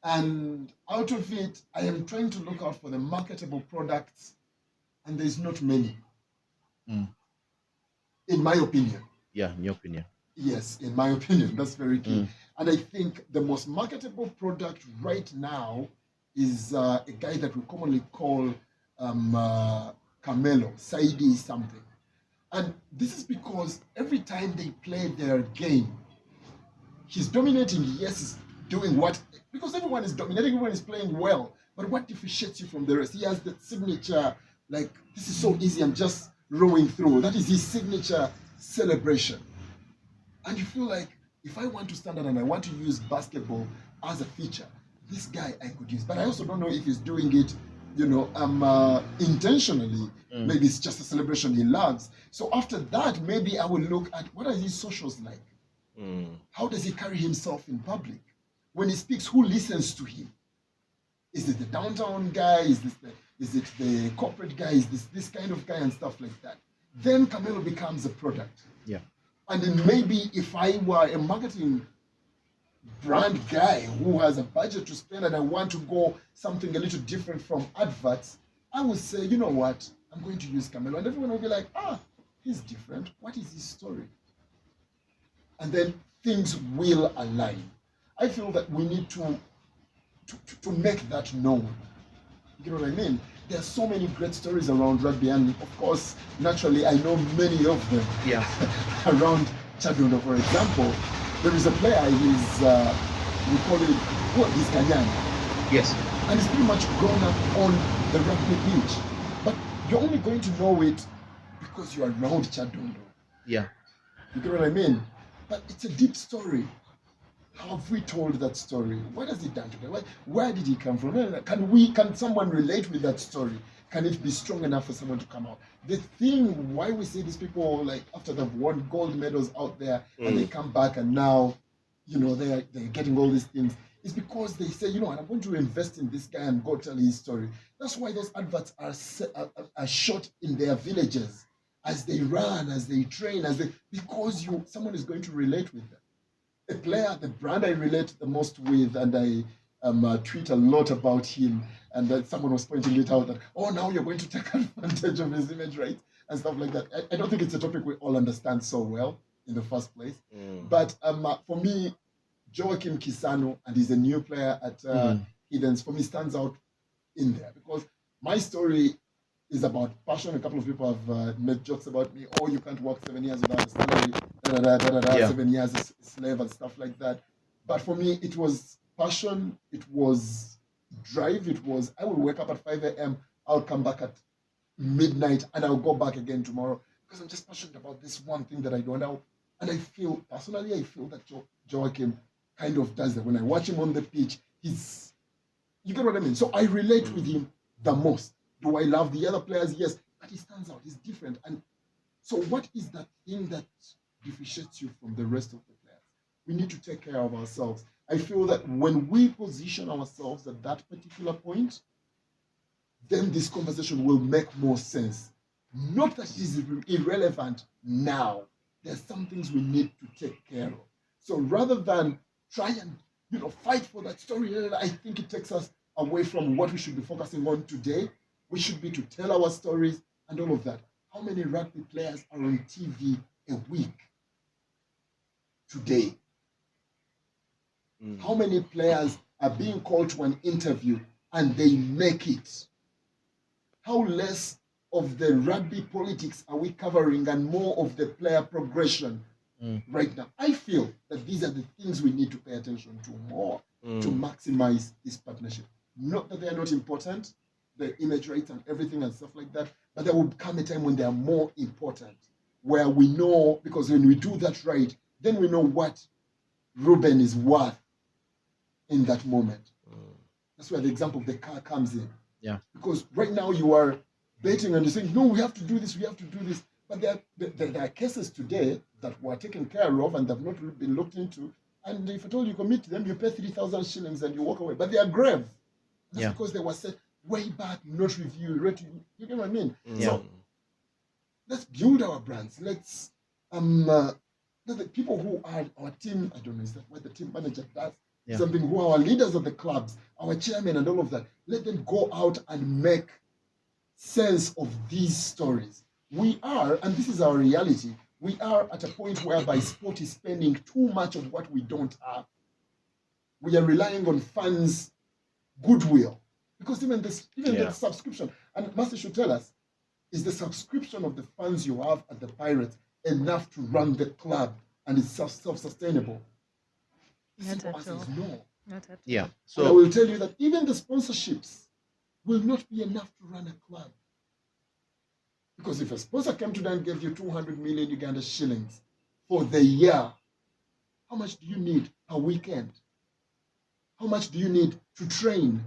And out of it, I am trying to look out for the marketable products, and there's not many. Mm. In my opinion. Yeah, in your opinion. Yes, in my opinion, that's very key. Mm. And I think the most marketable product right now is a guy that we commonly call Camelo, Saidi something. And this is because every time they play their game, he's dominating. Yes, he's doing what, because everyone is dominating, everyone is playing well. But what differentiates you from the rest? He has that signature, like, this is so easy, I'm just rowing through. That is his signature celebration. And you feel like, if I want to stand out and I want to use basketball as a feature, this guy I could use. But I also don't know if he's doing it, intentionally. Mm. Maybe it's just a celebration he loves. So after that, maybe I will look at what are his socials like? Mm. How does he carry himself in public? When he speaks, who listens to him? Is it the downtown guy? Is it the corporate guy? Is this kind of guy and stuff like that? Then Camelo becomes a product. Yeah. And then maybe if I were a marketing brand guy who has a budget to spend and I want to go something a little different from adverts, I would say, you know what? I'm going to use Camelo. And everyone will be like, he's different. What is his story? And then things will align. I feel that we need to make that known. You know what I mean? There are so many great stories around rugby, and of course, naturally, I know many of them. Yeah. Around Chadondo, for example, there is a player, we call it, he's Kenyan. Yes. And he's pretty much grown up on the rugby pitch. But you're only going to know it because you're around Chadondo. Yeah. You get what I mean? But it's a deep story. How have we told that story? What has he done today? Where did he come from? Can someone relate with that story? Can it be strong enough for someone to come out? The thing why we see these people, like, after they've won gold medals out there and they come back and now, they're getting all these things, is because they say, I'm going to invest in this guy and go tell his story. That's why those adverts are shot in their villages as they run, as they train, because someone is going to relate with them. A player, the brand I relate the most with, and I tweet a lot about him, and then someone was pointing it out that, now you're going to take advantage of his image, right? And stuff like that. I don't think it's a topic we all understand so well in the first place. But for me, Joachim Kisano, and he's a new player at Hiddens, for me stands out in there because my story is about passion. A couple of people have made jokes about me. You can't work 7 years without a salary, 7 years as a slave and stuff like that. But for me, it was passion. It was drive. It was, I will wake up at 5 a.m. I'll come back at midnight and I'll go back again tomorrow because I'm just passionate about this one thing that I do. And I feel that Joachim kind of does that. When I watch him on the pitch, you get what I mean? So I relate with him the most. Do I love the other players? Yes, but he stands out. He's different. And so what is that thing that differentiates you from the rest of the players? We need to take care of ourselves. I feel that when we position ourselves at that particular point, then this conversation will make more sense. Not that it is irrelevant now. There's some things we need to take care of. So rather than try and fight for that story, I think it takes us away from what we should be focusing on today. We should be to tell our stories and all of that. How many rugby players are on TV a week today? How many players are being called to an interview and they make it, how less of the rugby politics are we covering and more of the player progression right now? I feel that these are the things we need to pay attention to more to maximize this partnership. Not that they are not important, the image rights and everything and stuff like that, but there will come a time when they are more important, where we know, because when we do that right, then we know what Ruben is worth in that moment. That's where the example of the car comes in. Yeah. Because right now you are betting and you're saying, no, we have to do this, we have to do this. But there are cases today that were taken care of and have not been looked into. And if at all you commit them, you pay 3,000 shillings and you walk away. But they are grave. That's because they were set way back, not reviewed. You get what I mean? So let's build our brands. Let's the people who are our team, I don't know, is that what the team manager does? Something who are our leaders of the clubs, our chairman and all of that. Let them go out and make sense of these stories. We are, and this is our reality, we are at a point whereby sport is spending too much of what we don't have. We are relying on fans' goodwill. Because even the subscription, and Master should tell us, is the subscription of the funds you have at the Pirates enough to run the club and it's self-sustainable? Not at all. No. Not at all. Yeah. So and I will tell you that even the sponsorships will not be enough to run a club. Because if a sponsor came today and gave you 200 million Uganda shillings for the year, how much do you need a weekend? How much do you need to train?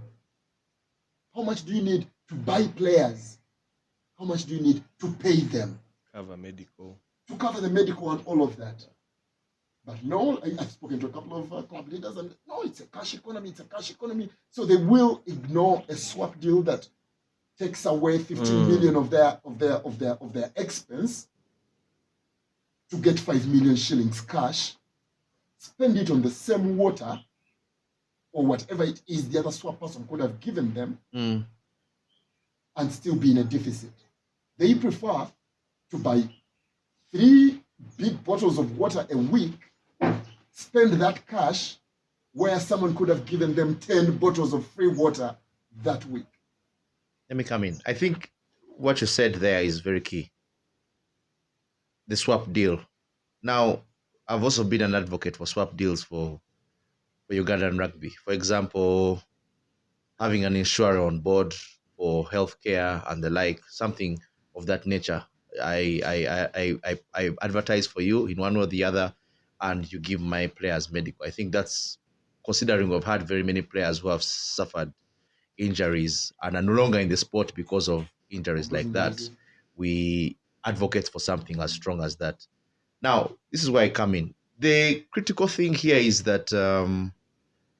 How much do you need to buy players? How much do you need to pay them? Cover medical. To cover the medical and all of that. But no, I've spoken to a couple of club leaders and no, it's a cash economy, it's a cash economy. So they will ignore a swap deal that takes away 15 million of their expense to get 5 million shillings cash, spend it on the same water or whatever it is the other swap person could have given them and still be in a deficit. They prefer to buy 3 big bottles of water a week, spend that cash where someone could have given them 10 bottles of free water that week. Let me come in. I think what you said there is very key. The swap deal. Now, I've also been an advocate for swap deals for Ugandan rugby. For example, having an insurer on board for healthcare and the like, something of that nature. I advertise for you in one or the other, and you give my players medical. I think that's, considering we've had very many players who have suffered injuries and are no longer in the sport because of injuries like that, we advocate for something as strong as that. Now, this is where I come in. The critical thing here is that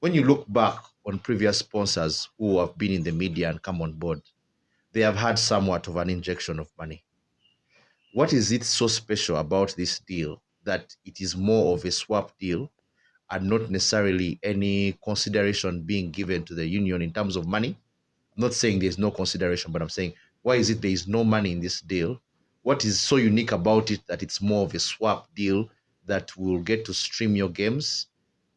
when you look back on previous sponsors who have been in the media and come on board, they have had somewhat of an injection of money. What is it so special about this deal that it is more of a swap deal and not necessarily any consideration being given to the union in terms of money? I'm not saying there's no consideration, but I'm saying, why is it there is no money in this deal? What is so unique about it that it's more of a swap deal that will get to stream your games?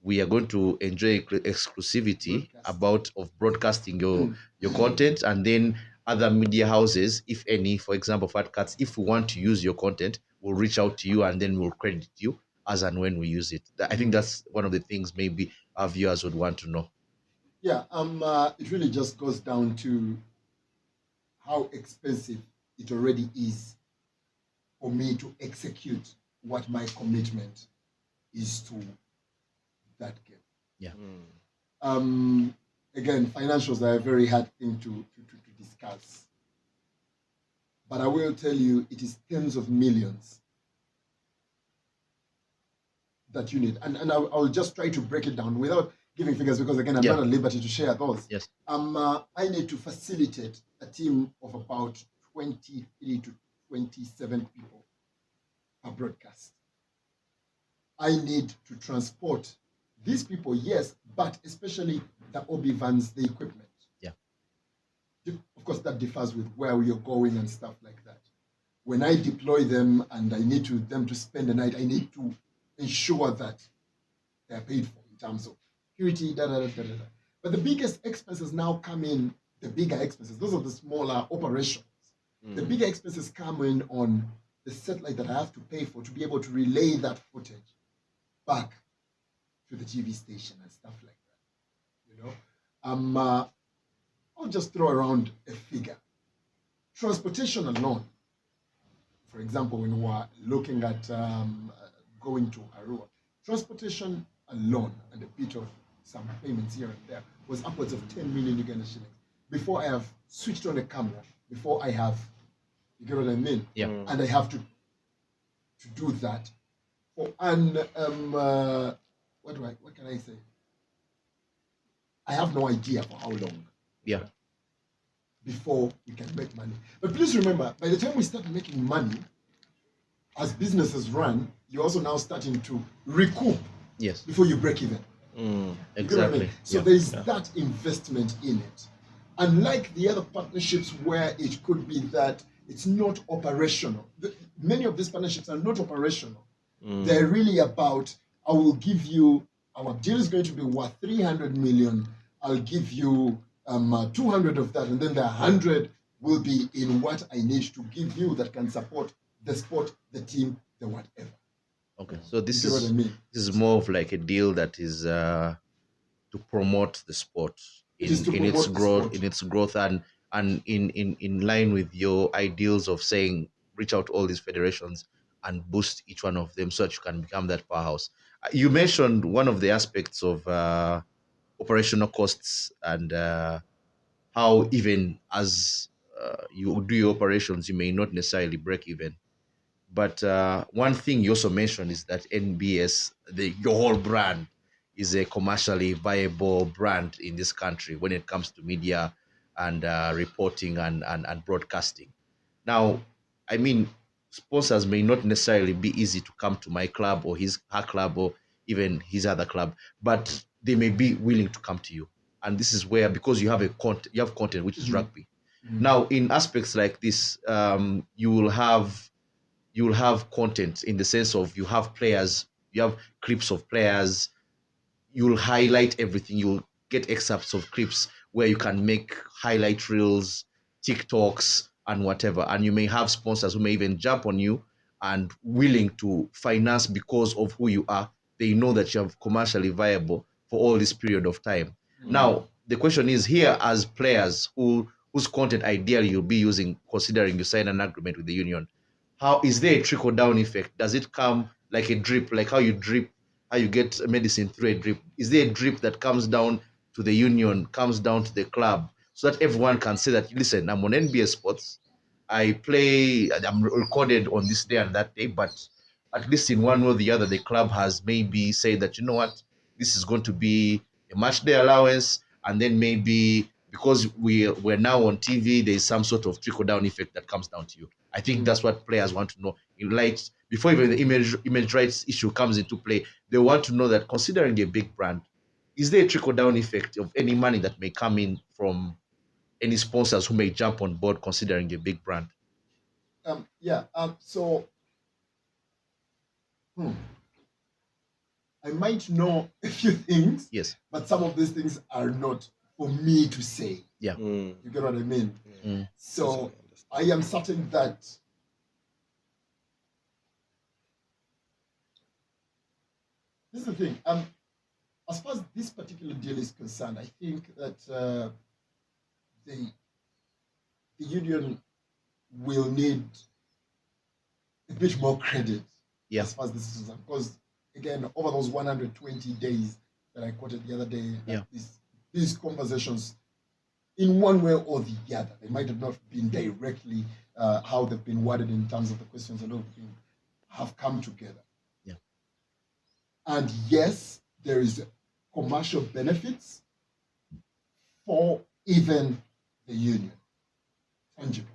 We are going to enjoy exclusivity of broadcasting your content, and then other media houses, if any, for example, Fat Cats, if we want to use your content, we'll reach out to you and then we'll credit you as and when we use it. I think that's one of the things maybe our viewers would want to know. Yeah, it really just goes down to how expensive it already is for me to execute what my commitment is to that game. Yeah. Again, financials are a very hard thing to discuss. But I will tell you, it is tens of millions that you need. And I'll just try to break it down without giving figures, because again, I'm not at liberty to share those. Yes. I need to facilitate a team of about 23 to 27 people per broadcast. I need to transport these people, yes, but especially the OB vans, the equipment. Yeah. Of course, that differs with where you're going and stuff like that. When I deploy them and I need them to spend the night, I need to ensure that they're paid for in terms of security, But the biggest expenses now come in, the bigger expenses, those are the smaller operations. The bigger expenses come in on the satellite that I have to pay for to be able to relay that footage back to the TV station and stuff like that. You know, I'll just throw around a figure. Transportation alone, for example, when we are looking at going to Arua, transportation alone and a bit of some payments here and there was upwards of 10 million Uganda shillings. Before I have switched on the camera, before I have, you get what I mean? Yeah. And I have to do that. And what can I say? I have no idea for how long. Yeah. Before we can make money. But please remember, by the time we start making money, as businesses run, you're also now starting to recoup Yes. before you break even. Exactly. You know what I mean? So Yeah. there is that investment in it. Unlike the other partnerships where it could be that it's not operational. Many of these partnerships are not operational. They're really about, I will give you, our deal is going to be worth 300 million. I'll give you 200 of that, and then the 100 will be in what I need to give you that can support the sport, the team, the whatever. Okay. So this You see is what I mean? this is more of like a deal that is to promote the sport It is to in its promote the growth, sport. and in line with your ideals of saying reach out to all these federations and boost each one of them so that you can become that powerhouse. You mentioned one of the aspects of operational costs and how even as you do your operations, you may not necessarily break even. But one thing you also mentioned is that NBS, your whole brand, is a commercially viable brand in this country when it comes to media and reporting and broadcasting. Now, I mean, sponsors may not necessarily be easy to come to my club or her club or even his other club, but they may be willing to come to you. And this is where, because you have content, which is rugby. Now, in aspects like this, you will have content in the sense of you have players, you have clips of players, you'll highlight everything, you'll get excerpts of clips where you can make highlight reels, TikToks, and whatever. And you may have sponsors who may even jump on you and willing to finance because of who you are. They know that you're commercially viable for all this period of time. Now, the question is here, as players whose content ideally you'll be using, considering you sign an agreement with the union, how is there a trickle down effect? Does it come like a drip, like how you get medicine through a drip? Is there a drip that comes down to the union, comes down to the club, so that everyone can say that, listen, I'm on NBA Sports, I'm recorded on this day and that day, but at least in one way or the other, the club has maybe said that, you know what, this is going to be a match day allowance, and then maybe because we're now on TV, there's some sort of trickle down effect that comes down to you. I think that's what players want to know. In light, before even the image rights issue comes into play, they want to know that, considering a big brand, is there a trickle down effect of any money that may come in from any sponsors who may jump on board, considering a big brand? So I might know a few things, Yes. but some of these things are not for me to say. Yeah. You get what I mean? So Yes, I am certain that this is the thing. As far as this particular deal is concerned, I think that the union will need a bit more credit as far as this is concerned, because again, over those 120 days that I quoted the other day, these conversations, in one way or the other, they might have not been directly how they've been worded in terms of the questions and everything, have come together. Yeah. And yes, there is commercial benefits for even the union, tangible.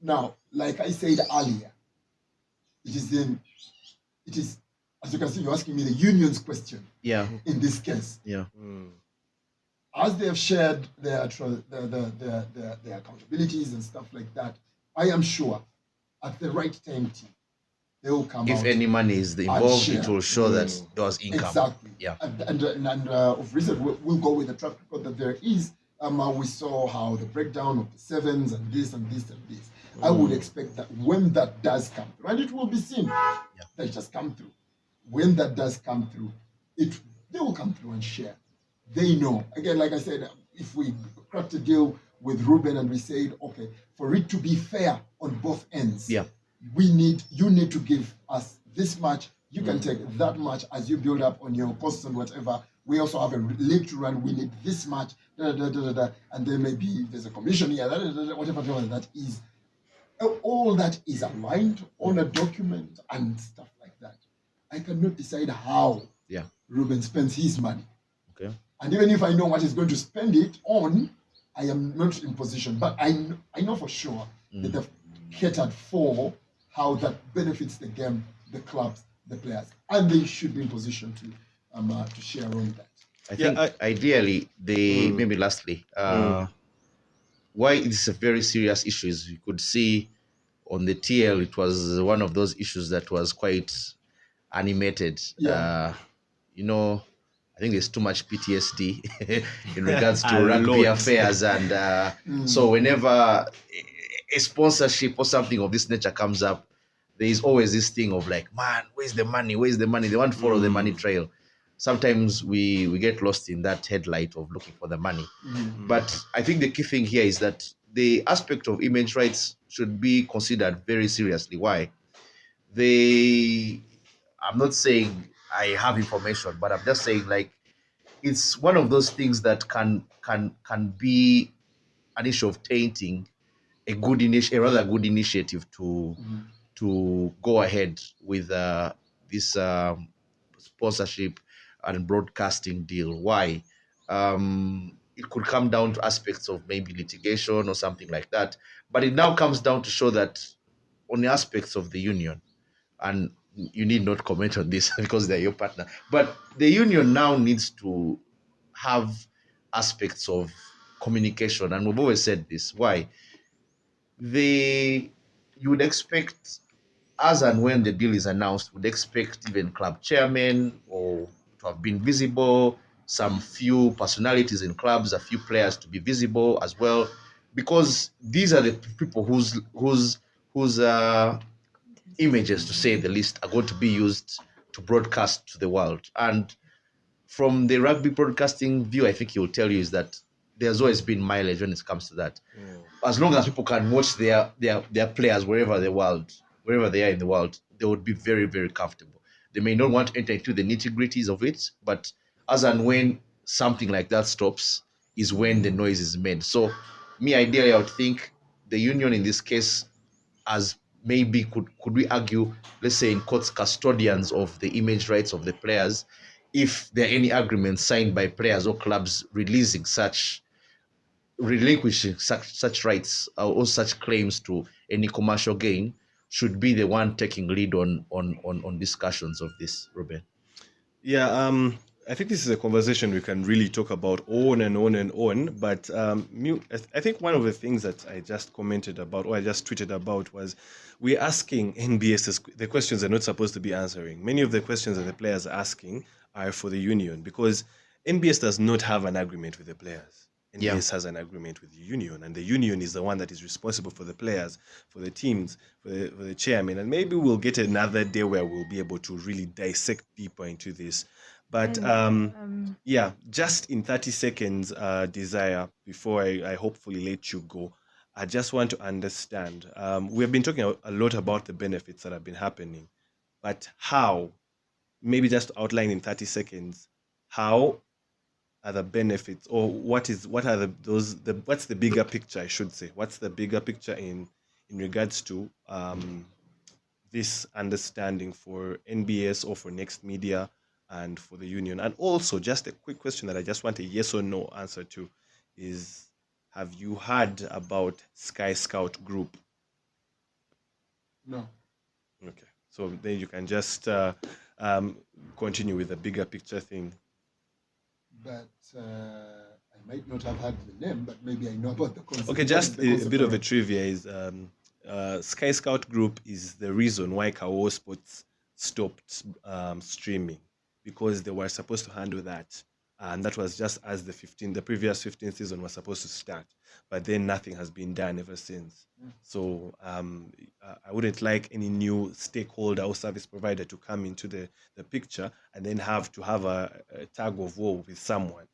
Now, like I said earlier, it is, as you can see, you're asking me the union's question. Yeah. In this case. Yeah. As they have shared their accountabilities and stuff like that, I am sure at the right time, they will come If out. any money is involved, it will show that there was income. Exactly. Yeah. And of recent, we'll go with the track record that there is. We saw how the breakdown of the sevens and this and this and this. I would expect that when that does come through, and it will be seen that it has come through. When that does come through, they will come through and share. They know. Again, like I said, if we cracked a deal with Ruben and we said, okay, for it to be fair on both ends, you need to give us this much. You can take that much as you build up on your costs and whatever. We also have a league to run. We need this much, and then maybe there's a commission here, whatever that is. All that is aligned on a document and stuff like that. I cannot decide how Ruben spends his money. Okay. And even if I know what he's going to spend it on, I am not in position. But I know for sure that they've catered for how that benefits the game, the clubs, the players, and they should be in position to share on that. I think ideally, maybe lastly, why it's a very serious issue is you could see on the TL, it was one of those issues that was quite animated. I think there's too much PTSD in regards to rugby affairs, and so whenever a sponsorship or something of this nature comes up, there is always this thing of like, man, where's the money? Where's the money? They want to follow the money trail. Sometimes we get lost in that headlight of looking for the money. But I think the key thing here is that the aspect of image rights should be considered very seriously. Why? I'm not saying I have information, but I'm just saying like it's one of those things that can be an issue of tainting a rather good initiative to go ahead with this sponsorship and broadcasting deal. Why? It could come down to aspects of maybe litigation or something like that. But it now comes down to show that on the aspects of the union, and you need not comment on this because they're your partner, but the union now needs to have aspects of communication. And we've always said this. Why? You would expect, as and when the deal is announced, would expect even club chairmen or to have been visible, some few personalities in clubs, a few players to be visible as well, because these are the people whose images, to say the least, are going to be used to broadcast to the world. And from the rugby broadcasting view, I think he will tell you is that there's always been mileage when it comes to that. As long as people can watch their players wherever they are in the world, they would be very, very comfortable. They may not want to enter into the nitty-gritties of it, but as and when something like that stops is when the noise is made. So ideally, I would think the union in this case, as maybe could we argue, let's say in quotes, custodians of the image rights of the players, if there are any agreements signed by players or clubs relinquishing such rights or such claims to any commercial gain, should be the one taking lead on discussions of this, Ruben. Yeah, I think this is a conversation we can really talk about on and on and on. But I think one of the things that I just commented about, or I just tweeted about, was we're asking NBS the questions they're not supposed to be answering. Many of the questions that the players are asking are for the union, because NBS does not have an agreement with the players. NBS has an agreement with the union, and the union is the one that is responsible for the players, for the teams, for the chairman. And maybe we'll get another day where we'll be able to really dissect deeper into this. But just in 30 seconds, Desire, before I hopefully let you go, I just want to understand. We have been talking a lot about the benefits that have been happening, but how? Maybe just outline in 30 seconds, how are the benefits, or what's the bigger picture, I should say? What's the bigger picture in regards to this understanding for NBS or for Next Media and for the union? And also, just a quick question that I just want a yes or no answer to is, have you heard about Sky Scout Group? No. Okay. So then you can just continue with the bigger picture thing. But I might not have heard the name, but maybe I know about the concept. Okay, just a bit of a trivia is Sky Scout Group is the reason why Kawo Sports stopped streaming, because they were supposed to handle that. And that was just as the previous 15th season was supposed to start. But then nothing has been done ever since. So I wouldn't like any new stakeholder or service provider to come into the picture and then have to have a tug of war with someone.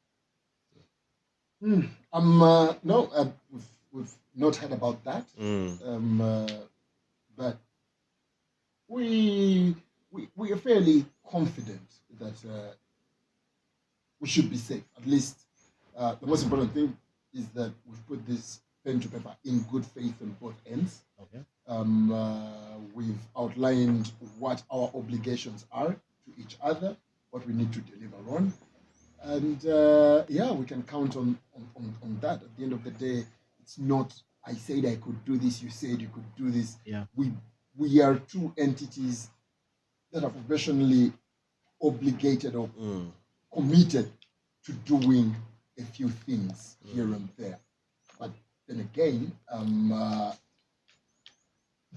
No, we've not heard about that. But we are fairly confident that we should be safe. At least the most important thing is that we've put this pen to paper in good faith on both ends. Okay. We've outlined what our obligations are to each other, what we need to deliver on. And we can count on that. At the end of the day, it's not, I said I could do this, you said you could do this. Yeah. We are two entities that are professionally obligated or committed to doing a few things here and there. But then again,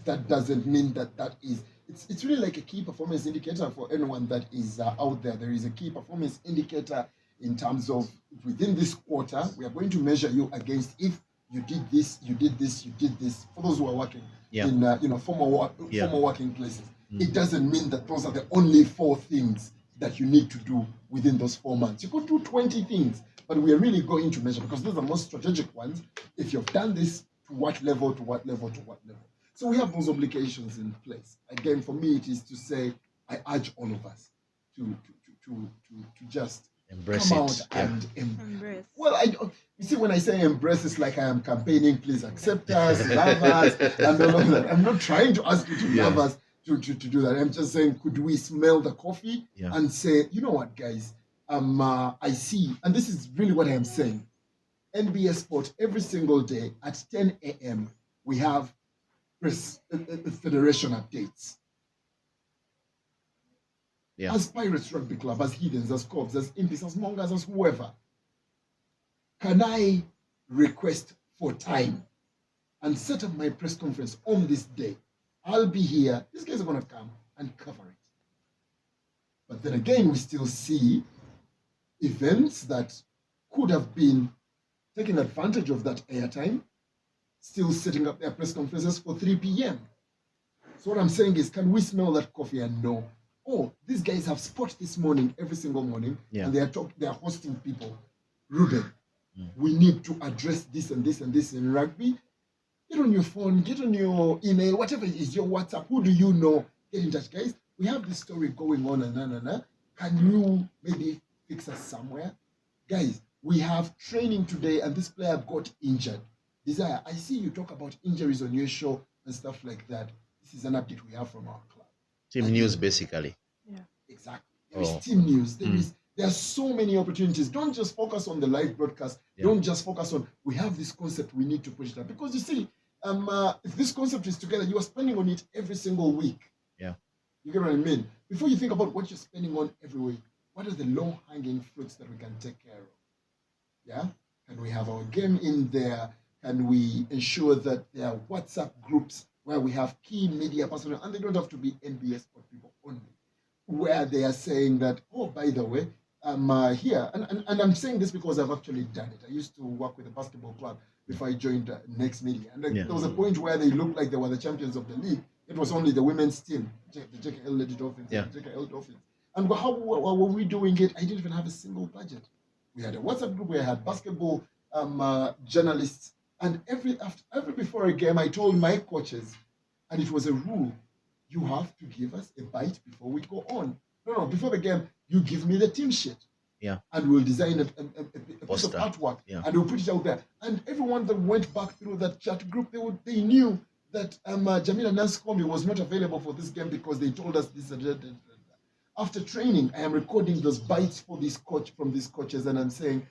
that doesn't mean that is, it's really like a key performance indicator for anyone that is out there. There is a key performance indicator in terms of within this quarter, we are going to measure you against if you did this, you did this, you did this. For those who are working in former working places, it doesn't mean that those are the only 4 things that you need to do within those 4 months. You could do 20 things, but we are really going to measure because those are the most strategic ones. If you've done this, to what level, to what level, to what level. So we have those obligations in place. Again, for me, it is to say, I urge all of us to just embrace come it. out and Embrace. Well, you see, when I say embrace, it's like I am campaigning, please accept us, love us, and all of that. I'm not trying to ask you to love us to do that. I'm just saying, could we smell the coffee and say, you know what, guys, I see, and this is really what I am saying. NBS Sport, every single day at 10 a.m., we have federation updates. Yeah. As Pirates Rugby Club, as Hiddens, as Corps, as Impis, as Mongas, as whoever, can I request for time and set up my press conference on this day? I'll be here. These guys are going to come and cover it. But then again, we still see events that could have been taking advantage of that airtime, still setting up their press conferences for 3 p.m. So what I'm saying is, can we smell that coffee and know, oh, these guys have sport this morning, every single morning, and they are hosting people. Ruben, we need to address this and this and this in rugby. Get on your phone, get on your email, whatever it is, your WhatsApp. Who do you know? Get in touch, guys. We have this story going on and Can you maybe fix us somewhere? Guys, we have training today and this player got injured. Desire, I see you talk about injuries on your show and stuff like that. This is an update we have from our club. Team news, basically. Yeah. Exactly. There is team news. There are so many opportunities. Don't just focus on the live broadcast. Don't just focus on, we have this concept, we need to push that. Because you see, if this concept is together, you are spending on it every single week. Yeah. You get what I mean? Before you think about what you're spending on every week, what are the low-hanging fruits that we can take care of? Yeah? Can we have our game in there? Can we ensure that there are WhatsApp groups where we have key media personnel, and they don't have to be NBS Sport people only, where they are saying that, oh, by the way, I'm here. And I'm saying this because I've actually done it. I used to work with a basketball club before I joined Next Media. And there was a point where they looked like they were the champions of the league. It was only the women's team, the JKL Lady Dolphins, the JKL Dolphins. And how were we doing it? I didn't even have a single budget. We had a WhatsApp group where I had basketball journalists. And every before a game, I told my coaches, and it was a rule, you have to give us a bite before we go on. No, before the game, you give me the team sheet. Yeah. And we'll design a piece of artwork. Yeah. And we'll put it out there. And everyone that went back through that chat group, they knew that Jamila Nanskombi was not available for this game because they told us this. After training, I am recording those bites for this coach from these coaches, and I'm saying,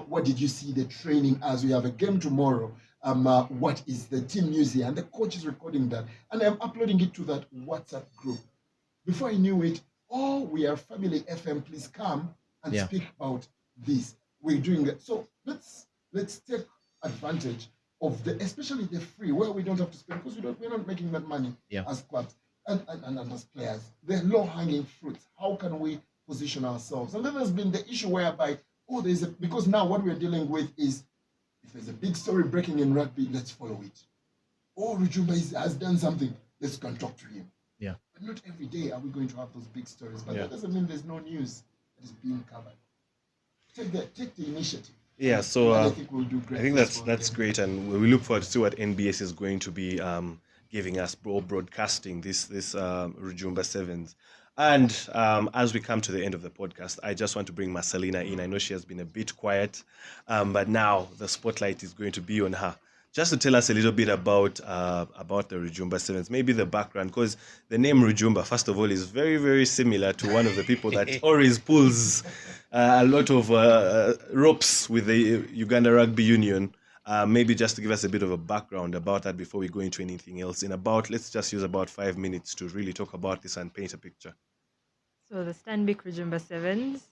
what did you see the training as? We have a game tomorrow. What is the team news here? And the coach is recording that. And I'm uploading it to that WhatsApp group. Before I knew it, we are Family FM, please come and speak about this. We're doing that. So let's take advantage. of especially the free, where we don't have to spend, because we're not making that money as clubs and as players. The low-hanging fruits. How can we position ourselves? And then there's been the issue whereby, because now what we're dealing with is, if there's a big story breaking in rugby, let's follow it. Rujumba has done something, let's go and talk to him. Yeah. But not every day are we going to have those big stories. But that doesn't mean there's no news that is being covered. Take the initiative. Yeah, so I think we'll do great. I think that's great, and we look forward to see what NBS is going to be giving us broadcasting this Rujumba Sevens. And as we come to the end of the podcast, I just want to bring Marcelina in. I know she has been a bit quiet, but now the spotlight is going to be on her. Just to tell us a little bit about the Rujumba Sevens, maybe the background, because the name Rujumba, first of all, is very, very similar to one of the people that always pulls a lot of ropes with the Uganda Rugby Union. Maybe just to give us a bit of a background about that before we go into anything else. Let's just use about 5 minutes to really talk about this and paint a picture. So the Stanbic Rujumba Sevens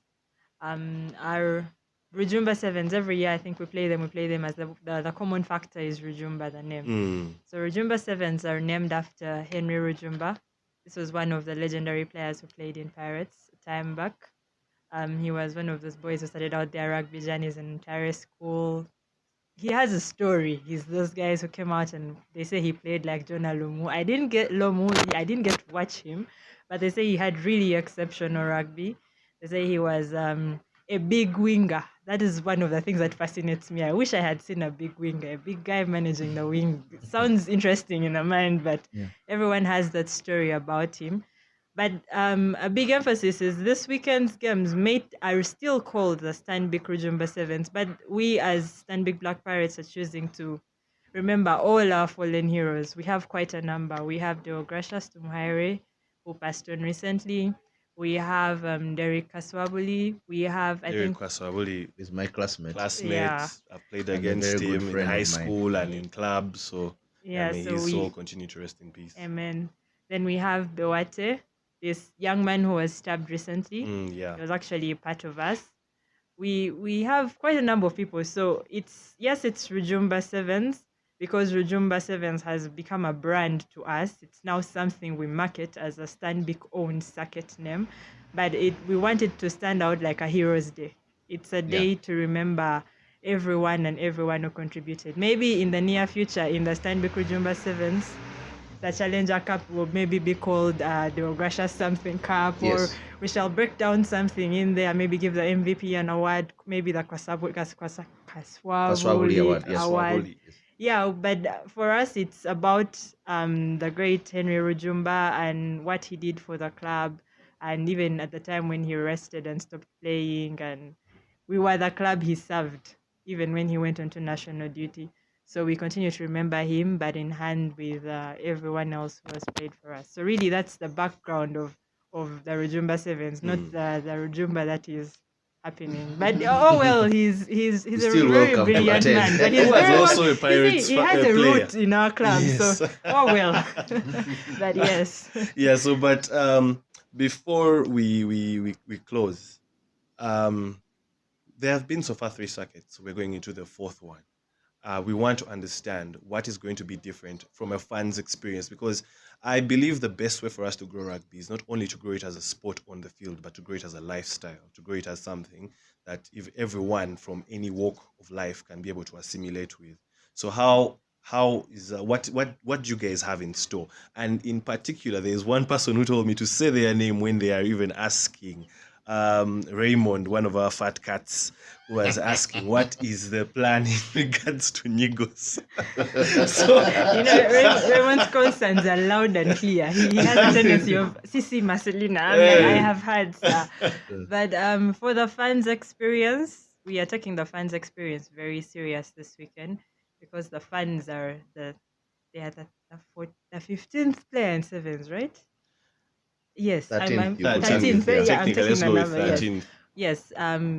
are Rujumba Sevens. Every year I think we play them as the common factor is Rujumba, the name. So Rujumba Sevens are named after Henry Rujumba. This was one of the legendary players who played in Pirates a time back. He was one of those boys who started out their rugby journeys in Tare School. He has a story. He's those guys who came out and they say he played like Jonah Lomu. I didn't get to watch him, but they say he had really exceptional rugby. They say he was a big winger. That is one of the things that fascinates me. I wish I had seen a big winger, a big guy managing the wing. It sounds interesting in the mind, but everyone has that story about him. But a big emphasis is this weekend's games are still called the Stanbic Rujumba Sevens, but we as Stanbic Black Pirates are choosing to remember all our fallen heroes. We have quite a number. We have Deogracious Tumuhaire, who passed on recently. We have Derek Kaswabuli. We have, Derek Kaswabuli is my classmate. Yeah. I've played against him in high school and in clubs. So may his soul continue to rest in peace. Amen. Then we have Bewate, this young man who was stabbed recently. He was actually a part of us. We have quite a number of people. So it's Rujumba Sevens, because Rujumba Sevens has become a brand to us. It's now something we market as a Stanbic owned circuit name, but we want it to stand out like a Heroes Day. It's a day to remember everyone who contributed. Maybe in the near future, in the Stanbic Rujumba Sevens, the Challenger Cup will maybe be called the Deogracious something Cup, or we shall break down something in there, maybe give the MVP an award, maybe the Kaswabuli award. Yeah, but for us, it's about the great Henry Rujumba and what he did for the club, and even at the time when he rested and stopped playing, and we were the club he served, even when he went onto national duty. So we continue to remember him, but in hand with everyone else who has played for us. So really, that's the background of the Rujumba Sevens, not the Rujumba that is happening. But he's a still very welcome. brilliant man. But he's was very also a Pirates he has a player. root in our club. Yes. So but yes. Yeah. So, but before we close, there have been so far 3 circuits. We're going into the 4th one. We want to understand what is going to be different from a fan's experience, because I believe the best way for us to grow rugby is not only to grow it as a sport on the field, but to grow it as a lifestyle, to grow it as something that if everyone from any walk of life can be able to assimilate with. So how is what do you guys have in store? And in particular, there is one person who told me to say their name when they are even asking. Raymond, one of our fat cats, was asking what is the plan in regards to Nigos. So Raymond's concerns are loud and clear. He has a tendency of Sisi Marcelina. I have heard, sir. But for the fans' experience, we are taking the fans' experience very serious this weekend, because the fans are the 15th player in Sevens, right? Yes, 13th, I'm you could 13th. say. Yeah, I'm technically, taking let's the go with number. 13. Yes,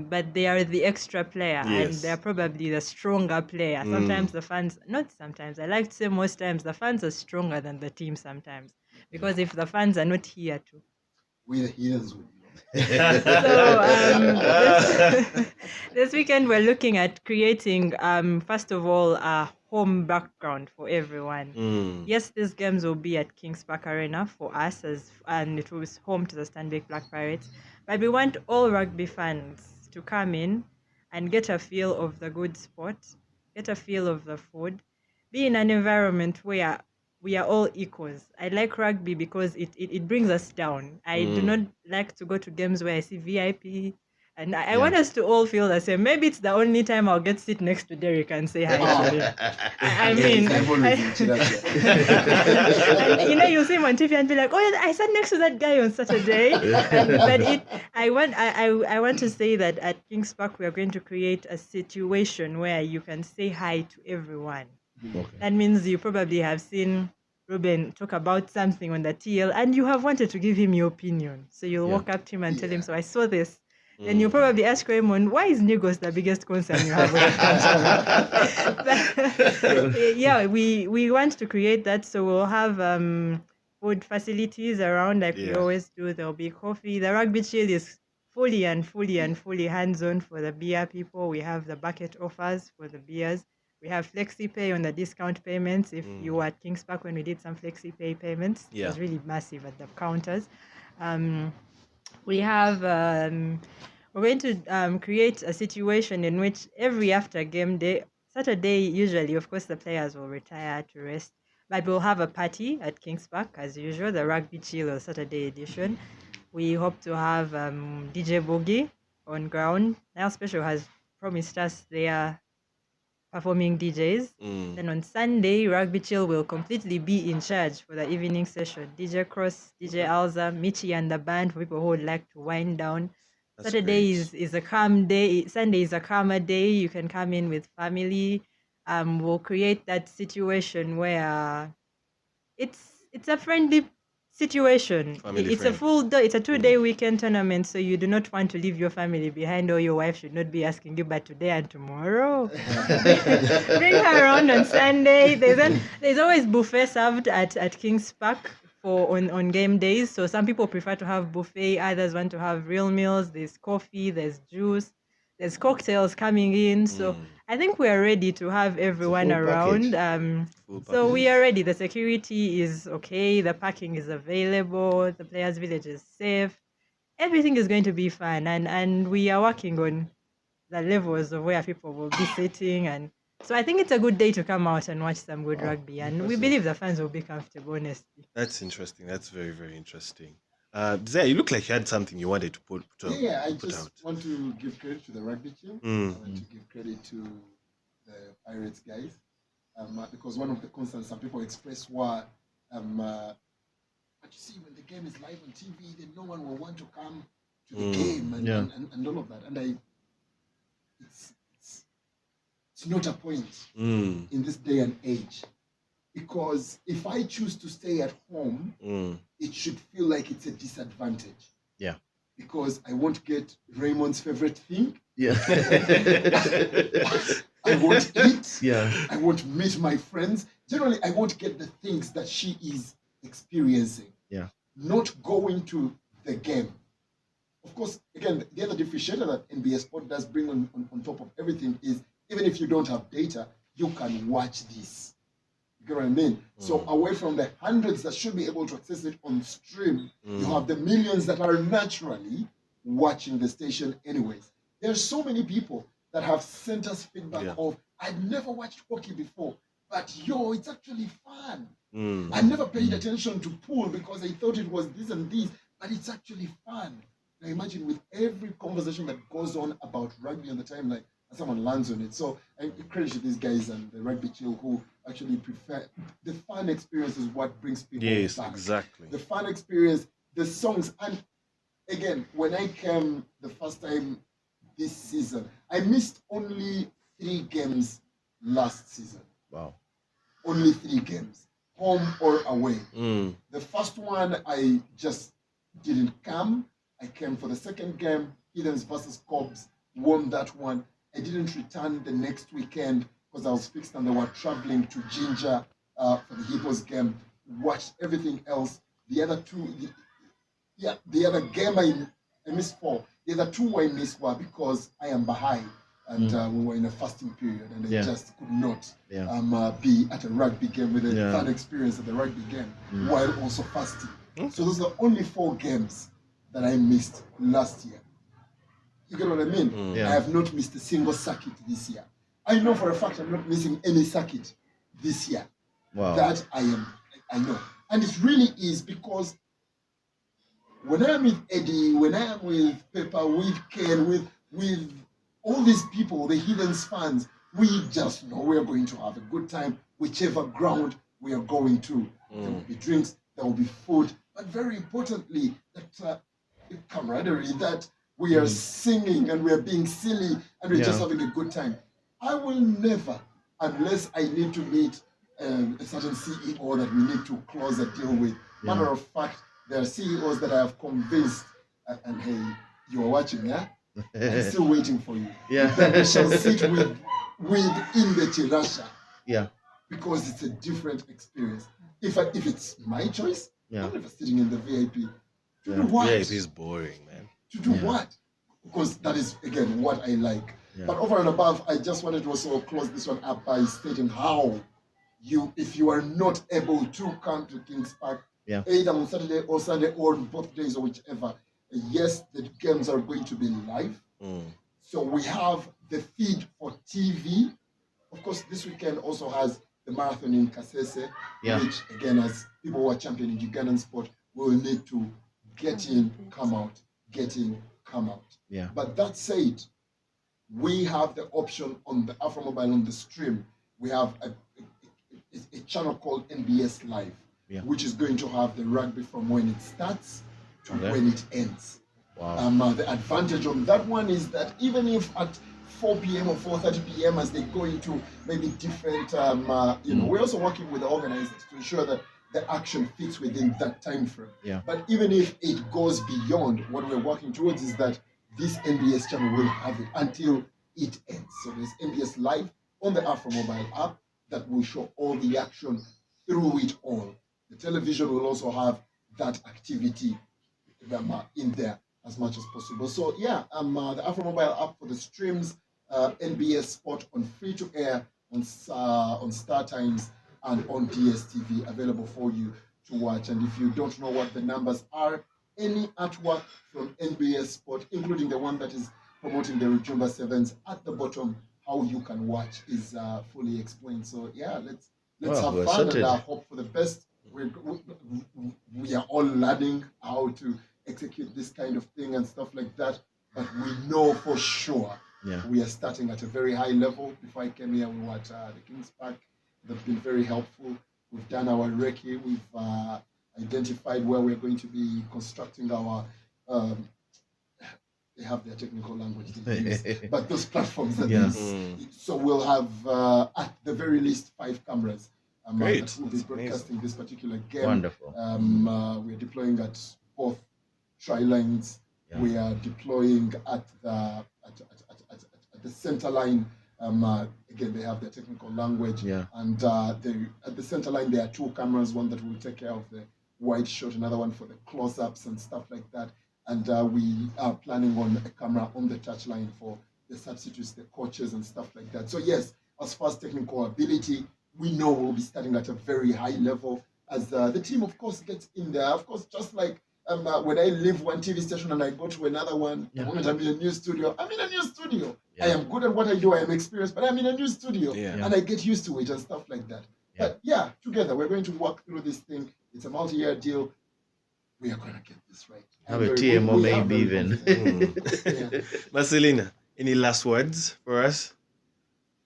but they are the extra player, and Yes. they're probably the stronger player. Sometimes the fans, not sometimes, I like to say most times, the fans are stronger than the team sometimes. Because if the fans are not here to. We're the heathens with you. So this weekend we're looking at creating, first of all, a home background for everyone. Yes, these games will be at Kings Park Arena for us, and it was home to the Stanbic Black Pirates. But we want all rugby fans to come in and get a feel of the good sport, get a feel of the food, be in an environment where we are all equals. I like rugby because it brings us down. I do not like to go to games where I see VIP. And I want us to all feel the same. Maybe it's the only time I'll get sit next to Derek and say hi to him. I mean, I've always and, you'll see him on TV and be like, "Oh, yeah, I sat next to that guy on Saturday." I want to say that at Kings Park we are going to create a situation where you can say hi to everyone. Okay. That means you probably have seen Ruben talk about something on the TL and you have wanted to give him your opinion. So you'll walk up to him and tell him, "So I saw this." Then you probably ask Raymond, "Why is Nigos the biggest concern you have when it comes to rugby?" Yeah, we want to create that, so we'll have food facilities around like we always do. There'll be coffee. The rugby chill is fully hands-on for the beer people. We have the bucket offers for the beers. We have flexi pay on the discount payments. If you were at Kings Park when we did some flexi pay payments, it was really massive at the counters. We have we're going to create a situation in which every after game day, Saturday usually, of course, the players will retire to rest, but we'll have a party at Kings Park as usual, the Rugby Chill or Saturday edition. We hope to have DJ Boogie on ground. Now Special has promised us their performing DJs. Then on Sunday, Rugby Chill will completely be in charge for the evening session. DJ Cross, DJ Alza, Michi and the band for people who would like to wind down. Saturday is a calm day. Sunday is a calmer day. You can come in with family. We'll create that situation where it's a friendly situation. It's a full day. It's a 2-day weekend tournament, so you do not want to leave your family behind, or your wife should not be asking you, "But today and tomorrow." Bring her around on Sunday. There's always buffet served at Kings Park on game days. So some people prefer to have buffet, others want to have real meals. There's coffee, there's juice, there's cocktails coming in. So I think we are ready to have everyone around. So we are ready. The security is okay. The parking is available. The players' village is safe. Everything is going to be fun. And we are working on the levels of where people will be sitting. And so I think it's a good day to come out and watch some good rugby. And we believe the fans will be comfortable, honestly. That's interesting. That's very, very interesting. Zaya, you look like you had something you wanted to put out. I just want to give credit to the rugby team. I want to give credit to the Pirates guys. Because one of the concerns some people express were, but you see, when the game is live on TV, then no one will want to come to the game and all of that. And it's not a point in this day and age. Because if I choose to stay at home, it should feel like it's a disadvantage. Yeah. Because I won't get Raymond's favorite thing. Yeah. I won't eat. Yeah. I won't meet my friends. Generally, I won't get the things that she is experiencing. Yeah. Not going to the game. Of course, again, the other differentiator that NBA Sport does bring on top of everything is, even if you don't have data, you can watch this. You get what I mean? So away from the hundreds that should be able to access it on stream, you have the millions that are naturally watching the station anyways. There's so many people that have sent us feedback of, "I'd never watched hockey before, but it's actually fun. I never paid attention to pool because I thought it was this and this, but it's actually fun." Now imagine with every conversation that goes on about rugby on the timeline, someone lands on it. So I credit to these guys and the Rugby Chill who actually prefer the fun experience is what brings people back. Yes, exactly. The fun experience, the songs. And again, when I came the first time this season, I missed only 3 games last season. Wow. Only 3 games, home or away. The first one, I just didn't come. I came for the second game, Heathens versus Cobbs, won that one. I didn't return the next weekend because I was fixed and they were traveling to Ginger for the Hippos game. Watched everything else. The other 2, the other game I missed 4. The other 2 I missed were because I am behind. and we were in a fasting period, and I Yeah. just could not Yeah. be at a rugby game with a Yeah. fun experience at the rugby game while also fasting. Okay. So those are the only 4 games that I missed last year. You get what I mean? Yeah. I have not missed a single circuit this year. I know for a fact I'm not missing any circuit this year. Wow. That I know. And it really is because when I am with Eddie, when I am with Pepper, with Ken, with all these people, the Heathens fans, we just know we are going to have a good time, whichever ground we are going to. There will be drinks, there will be food, but very importantly, that camaraderie, that we are singing and we are being silly and we're just having a good time. I will never, unless I need to meet a certain CEO that we need to close a deal with. Matter of fact, there are CEOs that I have convinced, and hey, you are watching, yeah? I'm still waiting for you. Yeah. That we shall sit within the Chirasha. Yeah. Because it's a different experience. If it's my choice, Yeah. I'm never sitting in the VIP. To Yeah. do what? VIP is boring, man. To do what? Because that is, again, what I like. Yeah. But over and above, I just wanted to also close this one up by stating how if you are not able to come to Kings Park, either on Saturday or Sunday or on both days or whichever, yes, the games are going to be live. So we have the feed for TV. Of course, this weekend also has the marathon in Kasese, which, again, as people who are champion in Ugandan sport, will need to get in, come out, get in, come out. Yeah. But that said, we have the option on the AfroMobile on the stream. We have a channel called NBS Live, which is going to have the rugby from when it starts to when it ends. Wow. The advantage on that one is that even if at 4 p.m. or 4:30 p.m. as they go into maybe different, we're also working with the organizers to ensure that the action fits within that time frame. Yeah. But even if it goes beyond, what we're working towards is that this NBS channel will have it until it ends. So there's NBS Live on the AfroMobile app that will show all the action through it all. The television will also have that activity in there as much as possible. So the AfroMobile app for the streams, NBS Sport on free-to-air on Star Times and on DSTV, available for you to watch. And if you don't know what the numbers are, any artwork from NBS Sport, including the one that is promoting the Rujumba Sevens at the bottom, how you can watch is fully explained. So let's have fun and hope for the best. We are all learning how to execute this kind of thing and stuff like that, but we know for sure we are starting at a very high level. Before I came here, we were at the Kings Park. They've been very helpful. We've done our recce. We've identified where we're going to be constructing our they have their technical language they use, but those platforms that they use. So we'll have at the very least 5 cameras that will be broadcasting this particular game. Wonderful. We're deploying at both try lines. We are deploying at the center line. Again, they have their technical language. And at the center line, there are 2 cameras, one that will take care of the wide shot, another one for the close-ups and stuff like that. And we are planning on a camera on the touchline for the substitutes, the coaches and stuff like that. So yes, as far as technical ability, we know we'll be starting at a very high level as the team, of course, gets in there. Of course, just like when I leave one TV station and I go to another one, the moment I'm in a new studio, I'm in a new studio. I am good at what I do, I am experienced, but I'm in a new studio and I get used to it and stuff like that. But together, we're going to work through this thing. It's a multi-year deal. We are going to get this right. Have a TMO maybe even. Marcelina, any last words for us?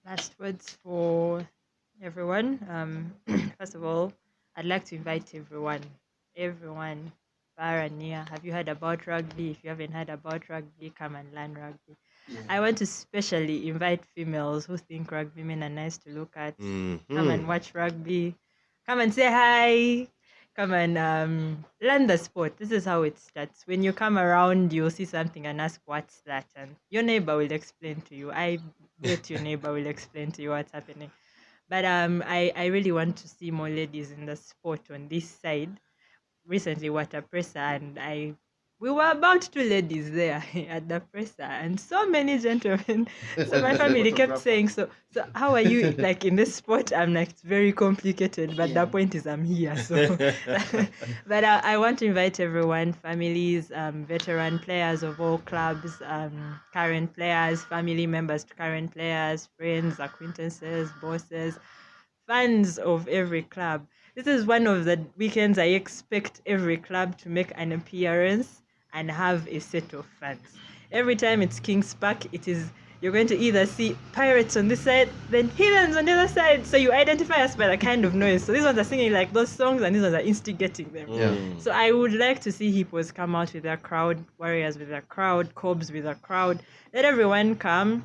Last words for everyone. First of all, I'd like to invite everyone, far and near. Have you heard about rugby? If you haven't heard about rugby, come and learn rugby. I want to specially invite females who think rugby men are nice to look at. Come and watch rugby. Come and say hi. Come and learn the sport. This is how it starts. When you come around, you'll see something and ask, what's that? And your neighbor will explain to you. I bet your neighbor will explain to you what's happening. But I really want to see more ladies in the sport on this side. Recently, Water Presser, and I we were about two ladies there at the presser and so many gentlemen. So my family kept saying, so how are you like in this sport? I'm like, it's very complicated, but Yeah. the point is I'm here. So but I want to invite everyone, families, veteran players of all clubs, current players, family members to current players, friends, acquaintances, bosses, fans of every club. This is one of the weekends I expect every club to make an appearance and have a set of fans. Every time it's King's Park, you're going to either see pirates on this side, then heathens on the other side. So you identify us by the kind of noise. So these ones are singing like those songs, and these ones are instigating them. Yeah. So I would like to see hippos come out with their crowd, warriors with their crowd, cobs with their crowd. Let everyone come,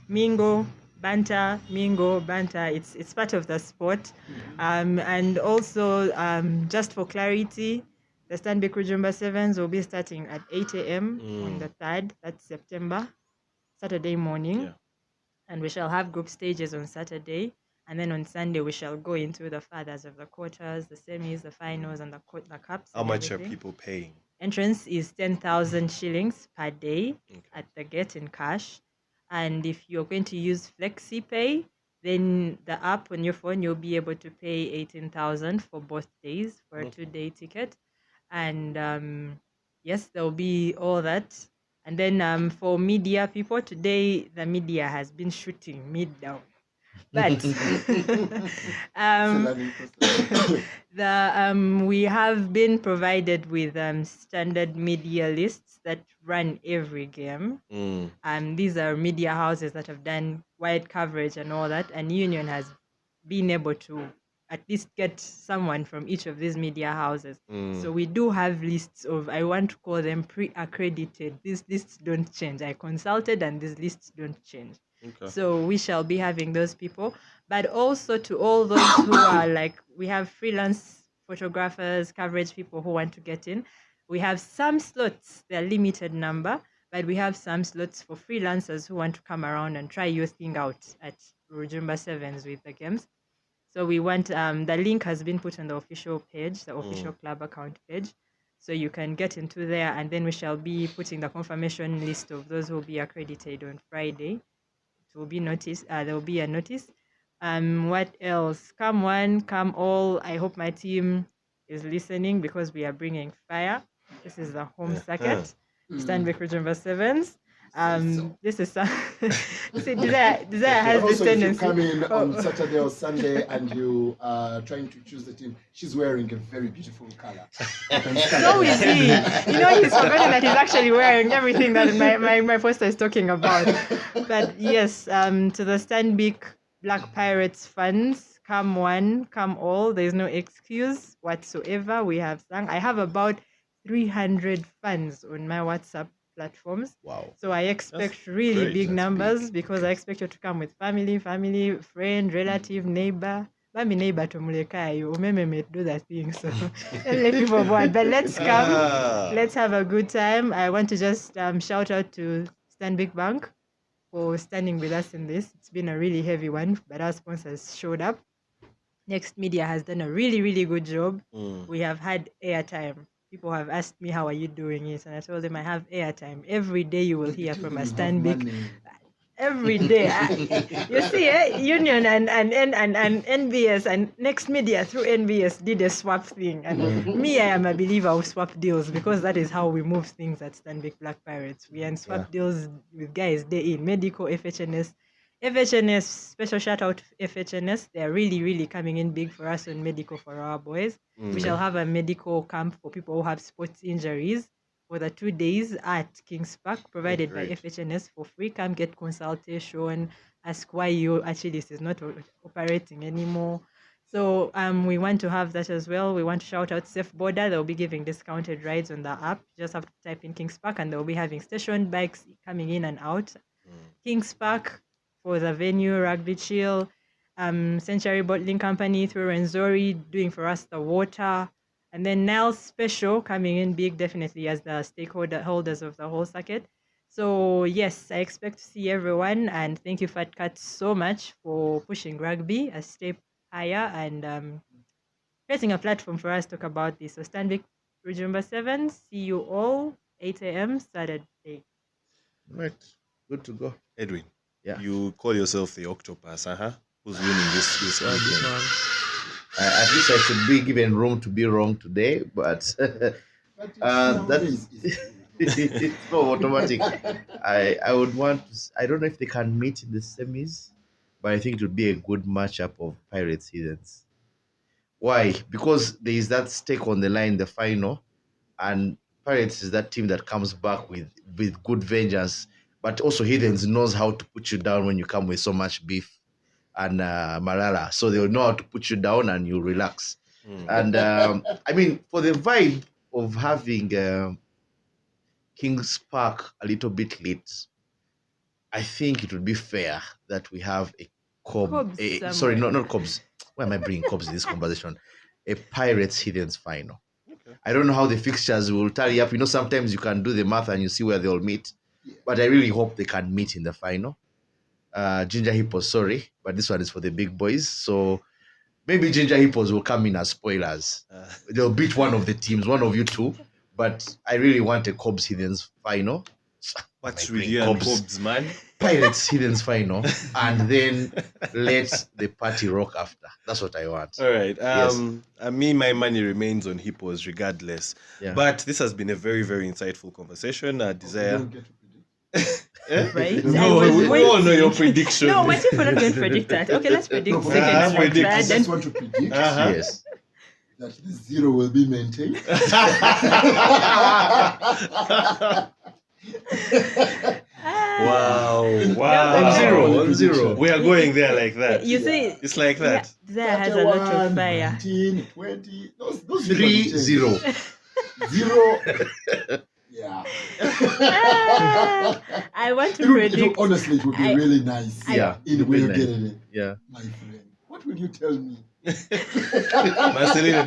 mingle, banter, mingle, banter. It's part of the sport. And also, just for clarity, the Stanbic Rujumba Sevens will be starting at 8 a.m. on the 3rd, that's September, Saturday morning. Yeah. And we shall have group stages on Saturday. And then on Sunday, we shall go into the fathers of the quarters, the semis, the finals, and the cups. How and much are everything. people paying? Entrance is 10,000 shillings per day at the gate in cash. And if you're going to use FlexiPay, then the app on your phone, you'll be able to pay 18,000 for both days for a 2-day ticket. And yes, there'll be all that. And then for media people, today the media has been shooting me down. But we have been provided with standard media lists that run every game. These are media houses that have done wide coverage and all that, and Union has been able to at least get someone from each of these media houses. So we do have lists of, I want to call them pre-accredited. These lists don't change. I consulted and these lists don't change. So we shall be having those people, but also to all those who are like, we have freelance photographers, coverage people who want to get in. We have some slots, they're limited number, but we have some slots for freelancers who want to come around and try your thing out at Rujumba Sevens with the games. So we want, the link has been put on the official page, the official club account page. So you can get into there, and then we shall be putting the confirmation list of those who will be accredited on Friday. It will be noticed. There will be a notice. What else? Come one, come all. I hope my team is listening because we are bringing fire. This is the home circuit. Stanbic Rujumba Sevens. This is see, Desire has this Also, if you tendency. come in on Saturday or Sunday and you are trying to choose the team, she's wearing a very beautiful color. So is he. You know, he's forgotten that he's actually wearing everything that my poster is talking about. But yes, to the Stanbic Black Pirates fans, come one, come all. There's no excuse whatsoever. We have sung. I have about 300 fans on my WhatsApp platforms. Wow. So I expect That's really great. big That's numbers big. because I expect you to come with family, friend, relative, neighbor. Bami neighbor to mulekayo, umeme do that thing. So let people board. But let's come. Let's have a good time. I want to just shout out to Stanbic Bank for standing with us in this. It's been a really heavy one, but our sponsors showed up. Next Media has done a really, really good job. We have had airtime. People have asked me, how are you doing it? And I told them I have airtime. Every day you will hear from a Stanbic. Every day. You see, Union and NBS and Next Media through NBS did a swap thing. And me, I am a believer of swap deals because that is how we move things at Stanbic Black Pirates. We and swap deals with guys day in medical, FHNS, special shout out to FHNS. They're really, really coming in big for us on medical for our boys. We shall have a medical camp for people who have sports injuries for the 2 days at King's Park, provided by great. FHNS for free. Come get consultation, ask why your Achilles is not operating anymore. So we want to have that as well. We want to shout out Safe Border. They'll be giving discounted rides on the app. You just have to type in King's Park and they'll be having station bikes coming in and out. King's Park for the venue, Rugby Chill, Century Bottling Company through Renzori doing for us the water, and then Nile Special coming in big definitely as the holders of the whole circuit. So yes, I expect to see everyone, and thank you Fat Cat so much for pushing rugby a step higher and creating a platform for us to talk about this. So Stanbic Rujumba 7, see you all 8 a.m. Saturday. Right. Good to go. Edwin, Yeah. you call yourself the octopus, Who's winning this Well, this weekend? one. At least I should be given room to be wrong today, but But that is it's not automatic. I would want to, I don't know if they can meet in the semis, but I think it would be a good matchup of Pirates Heathens. Why? Because there is that stake on the line in the final, and Pirates is that team that comes back with good vengeance, but also Heathens knows how to put you down when you come with so much beef and Malala. So they'll know how to put you down and you'll relax. And I mean, for the vibe of having King's Park a little bit late, I think it would be fair that we have a Cobs sorry, somewhere. not Cobs. Why am I bringing Cobs in this conversation? A Pirates Heathens final. Okay. I don't know how the fixtures will tally up. You know, sometimes you can do the math and you see where they'll meet. But I really hope they can meet in the final. Ginger Hippos, sorry, but this one is for the big boys. So maybe Ginger Hippos will come in as spoilers. They'll beat one of the teams, one of you two. But I really want a Cobs Heathens final. What's I with bring you and Cobs. Cobs, man? Pirates Heathens final, and then let the party rock after. That's what I want. All right. Yes. My money remains on Hippos regardless. Yeah. But this has been a very, very insightful conversation. You Desire. don't get to predict. Right? No, I was we all know your waiting. prediction. No, what if we're not going to predict that? Okay, let's predict No, but second, I third, predict. I third, just and want to predict Yes. that the zero will be maintained. Wow. No, Wow. On zero. We are going there like that. You see, It's like that. Zaya has a lot of fire. 19, 20, those 3-0. 0. Yeah. I want to It would, predict. honestly, it would be I- really nice. Yeah. In it'll be will nice. get it. Yeah. My friend, what will you tell me? Marcelina,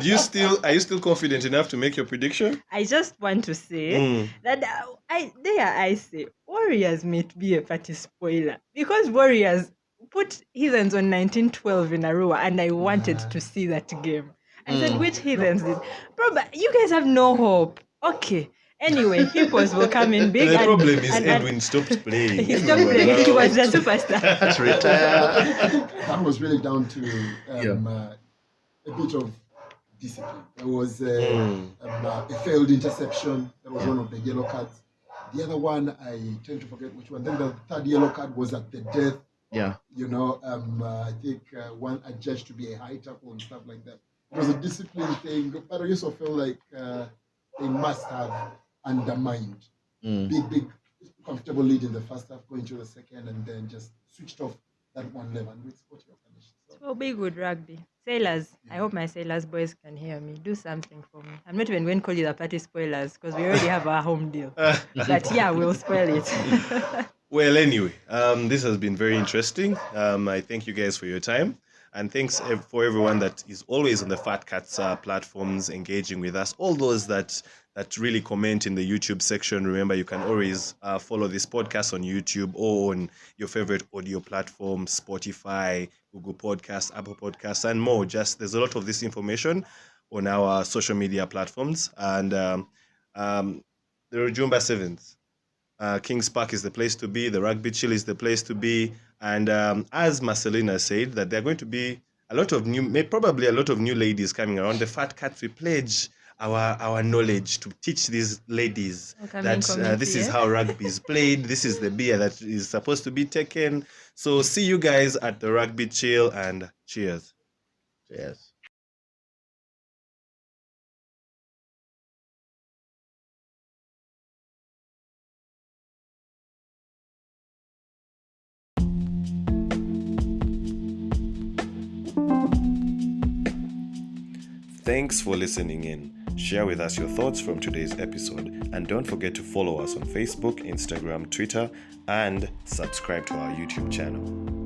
are you still confident enough to make your prediction? I just want to say Mm. that I say Warriors may be a party spoiler because Warriors put Heathens on 1912 in a row, and I wanted to see that game. I said, which Heathens is? Probably you guys have no hope. Okay. Anyway, Hippos will come in big. The and- problem is and- Edwin stopped playing. He stopped playing. He was a superstar. Let's retire. I think that was really down to a bit of discipline. There was a failed interception. That was one of the yellow cards. The other one, I tend to forget which one. Then the third yellow card was at the death. Yeah. You know, I think one adjudged to be a high tackle and stuff like that. It was a discipline thing, but I also feel like they must have undermined big, comfortable lead in the first half, going to the second, and then just switched off that one level. And it's what you're finished. So, Will be good rugby. Sailors, I hope my sailors boys can hear me. Do something for me. I'm not even going to call you the party spoilers because we already have our home deal. But yeah, we'll spoil it. Well, anyway, this has been very interesting. I thank you guys for your time. And thanks for everyone that is always on the Fat Cats platforms engaging with us. All those that really comment in the YouTube section. Remember, you can always follow this podcast on YouTube or on your favorite audio platform, Spotify, Google Podcasts, Apple Podcasts, and more. There's a lot of this information on our social media platforms. And the Rujumba Sevens. Kings Park is the place to be. The Rugby Chill is the place to be. And as Marcelina said, that there are going to be probably a lot of new ladies coming around. The Fat Cats, we pledge our knowledge to teach these ladies that this is how rugby is played. This is the beer that is supposed to be taken. So see you guys at the Rugby Chill, and cheers. Cheers. Thanks for listening in. Share with us your thoughts from today's episode, and don't forget to follow us on Facebook, Instagram, Twitter, and subscribe to our YouTube channel.